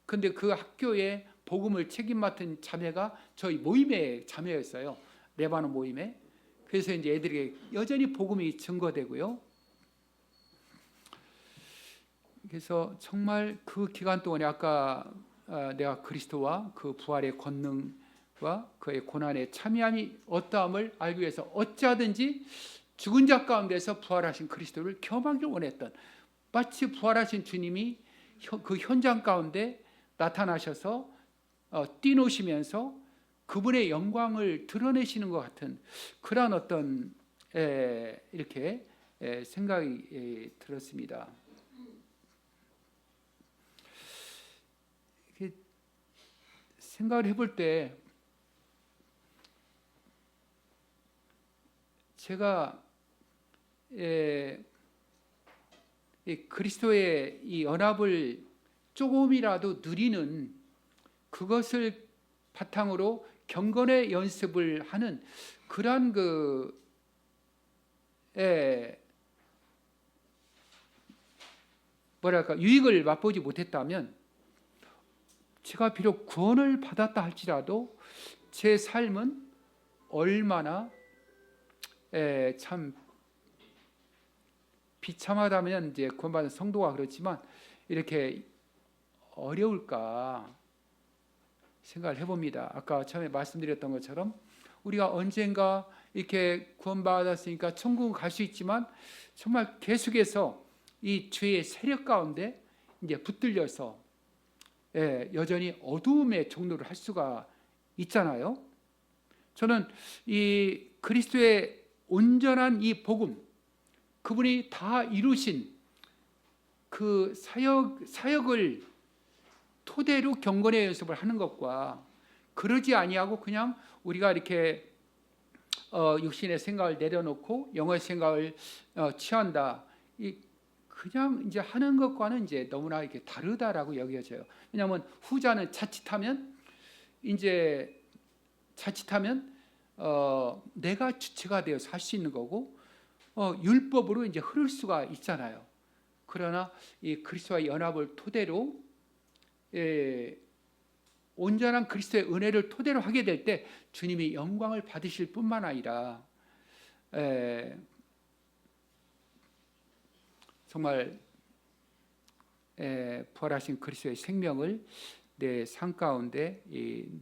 근데 그 학교에 복음을 책임 맡은 자매가 저희 모임의 자매였어요. 레바논 모임에. 그래서 이제 애들에게 여전히 복음이 증거되고요. 그래서 정말 그 기간 동안에 아까 내가 그리스도와 그 부활의 권능과 그의 고난의 참여함이 어떠함을 알기 위해서 어찌하든지 죽은 자 가운데서 부활하신 그리스도를 경험하기를 원했던, 마치 부활하신 주님이 그 현장 가운데 나타나셔서 뛰노시면서 그분의 영광을 드러내시는 것 같은 그런 어떤 이렇게 생각이 들었습니다. 생각을 해볼 때 제가 그리스도의 이 연합을 조금이라도 누리는, 그것을 바탕으로 경건의 연습을 하는 그러한 뭐랄까 유익을 맛보지 못했다면 제가 비록 구원을 받았다 할지라도 제 삶은 얼마나 참 비참하다면 이제 구원받은 성도가 그렇지만 이렇게 어려울까 생각을 해봅니다. 아까 처음에 말씀드렸던 것처럼 우리가 언젠가 이렇게 구원받았으니까 천국은 갈 수 있지만 정말 계속해서 이 죄의 세력 가운데 이제 붙들려서 여전히 어두움의 종로를 할 수가 있잖아요. 저는 이 그리스도의 온전한 이 복음, 그분이 다 이루신 그 사역을 토대로 경건의 연습을 하는 것과 그러지 아니하고 그냥 우리가 이렇게 육신의 생각을 내려놓고 영의 생각을 취한다. 그냥 이제 하는 것과는 이제 너무나 이렇게 다르다라고 여겨져요. 왜냐하면 후자는 자칫하면 내가 주체가 되어서 할 수 있는 거고 율법으로 이제 흐를 수가 있잖아요. 그러나 이 그리스도와 연합을 토대로 온전한 그리스도의 은혜를 토대로 하게 될 때 주님이 영광을 받으실 뿐만 아니라 정말 부활하신 그리스도의 생명을 내 삶 가운데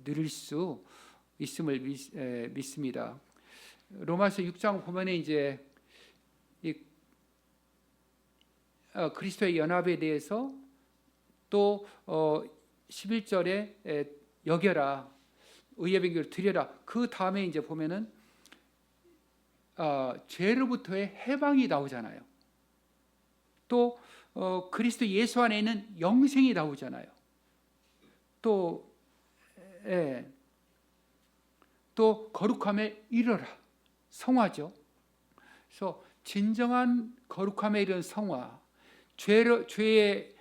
누릴 수 있음을 믿습니다. 로마서 6장 보면 이제 그리스도의 연합에 대해서 또 11절에 여겨라, 의의 변결을 드려라. 그 다음에 이제 보면은 죄로부터의 해방이 나오잖아요. 또 그리스도 예수 안에 있는 영생이 나오잖아요. 또 거룩함에 이르라, 성화죠. 그래서 진정한 거룩함에 이른 성화, 죄의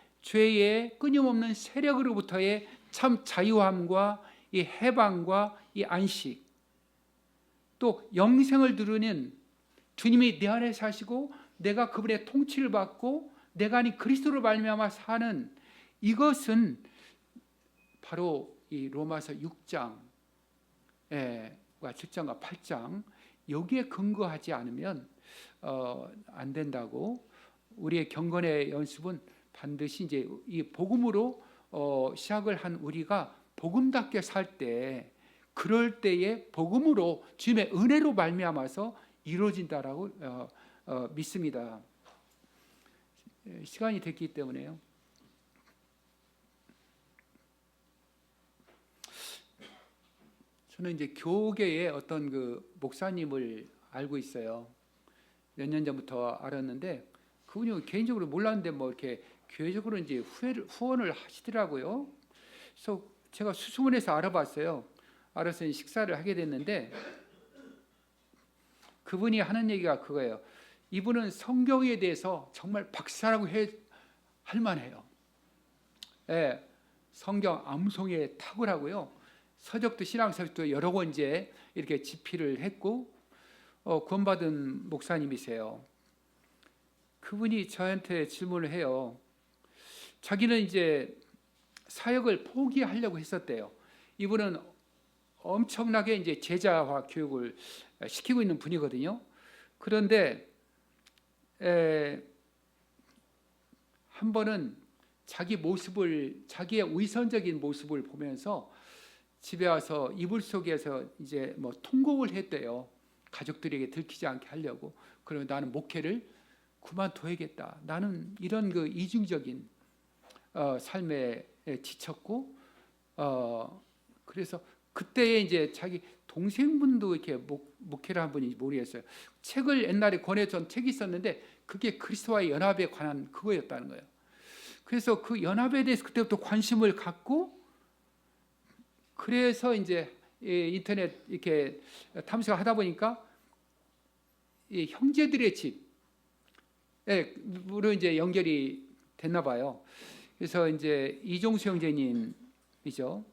끊임없는 세력으로부터의 참 자유함과 이 해방과 이 안식, 또 영생을 누리는 주님이 내 안에 사시고 내가 그분의 통치를 받고 내가 아닌 그리스도로 말미암아 사는 이것은 바로 이 로마서 6장 7장과 8장 여기에 근거하지 않으면 안 된다고. 우리의 경건의 연습은 반드시 이제 이 복음으로 시작을 한 우리가 복음답게 살 때, 그럴 때에 복음으로 주님의 은혜로 말미암아서 이루어진다라고 믿습니다. 시간이 됐기 때문에요. 저는 이제 교계의 어떤 그 목사님을 알고 있어요. 몇 년 전부터 알았는데 그분이 개인적으로 몰랐는데 뭐 이렇게 교회적으로 이제 후원을 하시더라고요. 그래서 제가 수소문해서 알아봤어요. 알아서 식사를 하게 됐는데 그분이 하는 얘기가 그거예요. 이분은 성경에 대해서 정말 박사라고 할 만해요. 성경 암송에 탁월하고요. 서적도 신앙서적도 여러 권 이제 이렇게 집필을 했고 구원받은 목사님이세요. 그분이 저한테 질문을 해요. 자기는 이제 사역을 포기하려고 했었대요. 이분은 엄청나게 이제 제자화 교육을 시키고 있는 분이거든요. 그런데 한 번은 자기의 위선적인 모습을 보면서 집에 와서 이불 속에서 이제 뭐 통곡을 했대요. 가족들에게 들키지 않게 하려고. 그러면 나는 목회를 그만둬야겠다. 나는 이런 그 이중적인 삶에 지쳤고, 그래서 그때에 이제 자기 동생분도 이렇게 목회를 한 분인지 모르겠어요. 책을 옛날에 권해준 책이 있었는데 그게 그리스도와의 연합에 관한 그거였다는 거예요. 그래서 그 연합에 대해서 그때부터 관심을 갖고, 그래서 이제 인터넷 이렇게 탐색을 하다 보니까 이 형제들의 집으로 이제 연결이 됐나 봐요. 그래서 이제 이종수 형제님이죠.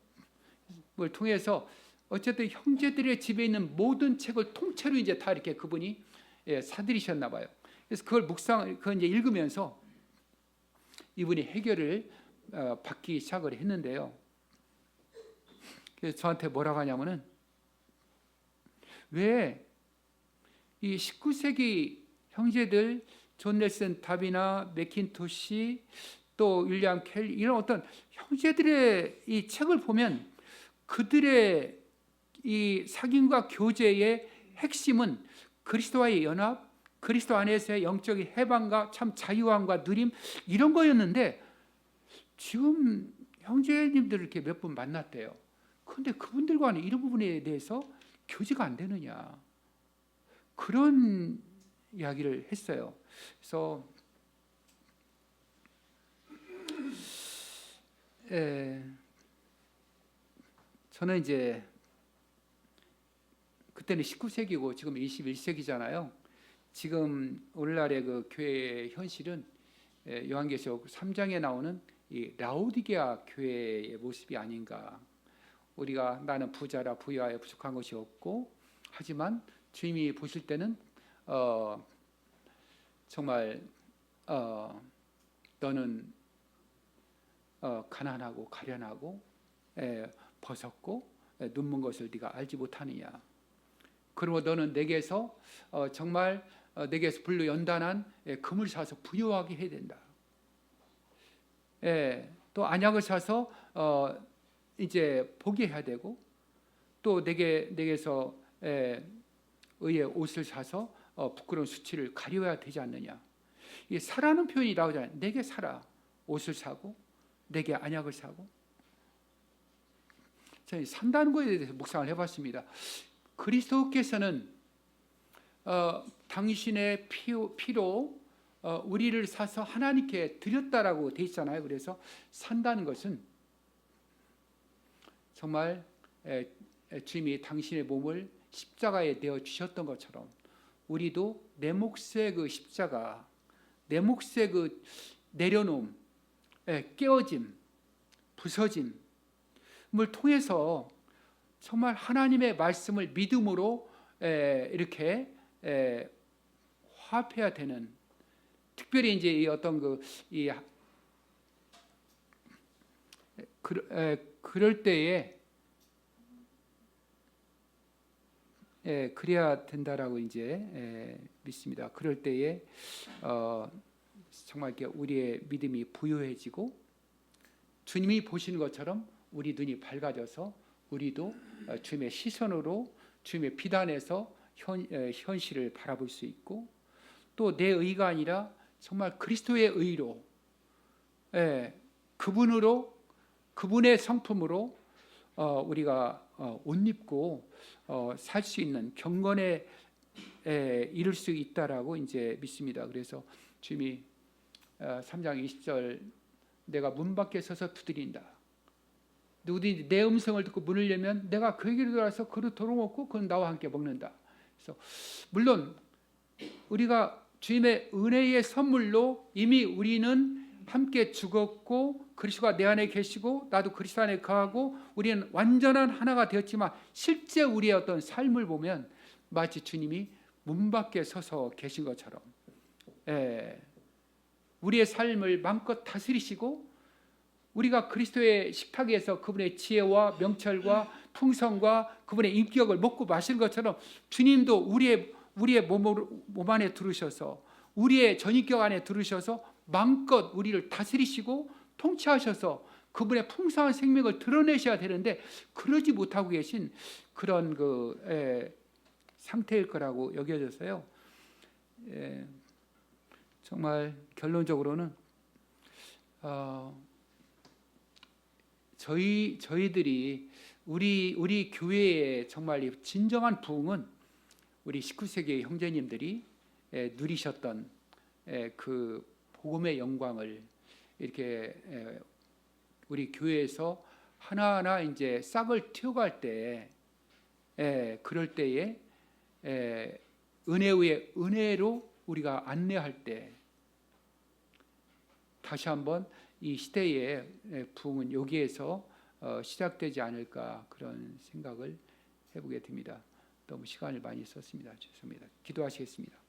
뭘 통해서 어쨌든 형제들의 집에 있는 모든 책을 통째로 이제 다 이렇게 그분이 사들이셨나 봐요. 그래서 그걸 이제 읽으면서 이분이 해결을 받기 시작을 했는데요. 그래서 저한테 뭐라고 하냐면은, 왜 이 19세기 형제들 존 넬슨 다비나 맥킨토시 또 윌리엄 켈리 이런 어떤 형제들의 이 책을 보면 그들의 이 사귐과 교제의 핵심은 그리스도와의 연합, 그리스도 안에서의 영적인 해방과 참 자유함과 누림 이런 거였는데, 지금 형제님들을 이렇게 몇 분 만났대요. 그런데 그분들과는 이런 부분에 대해서 교제가 안 되느냐, 그런 이야기를 했어요. 그래서 저는 이제 그때는 19세기고 지금 21세기잖아요. 지금 오늘날의 그 교회의 현실은 요한계시록 3장에 나오는 이 라오디게아 교회의 모습이 아닌가. 우리가 나는 부자라 부유하여 부족한 것이 없고, 하지만 주님이 보실 때는 정말 너는 가난하고 가련하고 벗었고 눈먼 것을 네가 알지 못하느냐. 그리고 너는 내게서 정말 내게서 불로 연단한 금을 사서 부유하게 해야 된다. 또 안약을 사서 이제 보게 해야 되고, 또 내게서 의의 옷을 사서 부끄러운 수치를 가려야 되지 않느냐. 이 사라는 표현이 나오잖아요. 내게 사라, 옷을 사고 내게 안약을 사고. 저는 산다는 것에 대해서 묵상을 해봤습니다. 그리스도께서는 당신의 피로 우리를 사서 하나님께 드렸다라고 돼 있잖아요. 그래서 산다는 것은 정말 주님이 당신의 몸을 십자가에 내어 주셨던 것처럼 우리도 내 몫의 그 십자가, 내 몫의 그 내려놓음, 깨어짐, 부서짐을 통해서 정말 하나님의 말씀을 믿음으로 이렇게 화합해야 되는, 특별히 이제 이 어떤 그럴 때에 그래야 된다라고 이제 믿습니다. 그럴 때에 정말 이렇게 우리의 믿음이 부유해지고 주님이 보시는 것처럼 우리 눈이 밝아져서 우리도 주님의 시선으로 주님의 비단에서 현실을 바라볼 수 있고, 또 내 의가 아니라 정말 그리스도의 의로, 그분으로, 그분의 성품으로 우리가 옷 입고 살 수 있는 경건에 이룰 수 있다라고 이제 믿습니다. 그래서 주님이 3장 20절 내가 문 밖에 서서 두드린다. 누구든지 내 음성을 듣고 문을 열면 내가 그에게로 들어와서 그를 도로먹고 그는 나와 함께 먹는다. 그래서 물론 우리가 주님의 은혜의 선물로 이미 우리는 함께 죽었고 그리스도가 내 안에 계시고 나도 그리스도 안에 거하고 우리는 완전한 하나가 되었지만, 실제 우리의 어떤 삶을 보면 마치 주님이 문 밖에 서서 계신 것처럼 우리의 삶을 마음껏 다스리시고, 우리가 그리스도의 식탁에서 그분의 지혜와 명철과 풍성과 그분의 인격을 먹고 마시는 것처럼 주님도 우리의 몸 안에 들으셔서, 우리의 전인격 안에 들으셔서 마음껏 우리를 다스리시고 통치하셔서 그분의 풍성한 생명을 드러내셔야 되는데, 그러지 못하고 계신 그런 상태일 거라고 여겨져서요. 정말 결론적으로는 저희들이 우리 교회의 정말 진정한 부흥은 우리 19세기의 형제님들이 누리셨던 그 복음의 영광을 이렇게 우리 교회에서 하나하나 이제 싹을 틔워갈 때, 그럴 때에 은혜 위에 은혜로 우리가 안내할 때 다시 한번 이 시대의 부흥은 여기에서 시작되지 않을까, 그런 생각을 해보게 됩니다. 너무 시간을 많이 썼습니다. 죄송합니다. 기도하시겠습니다.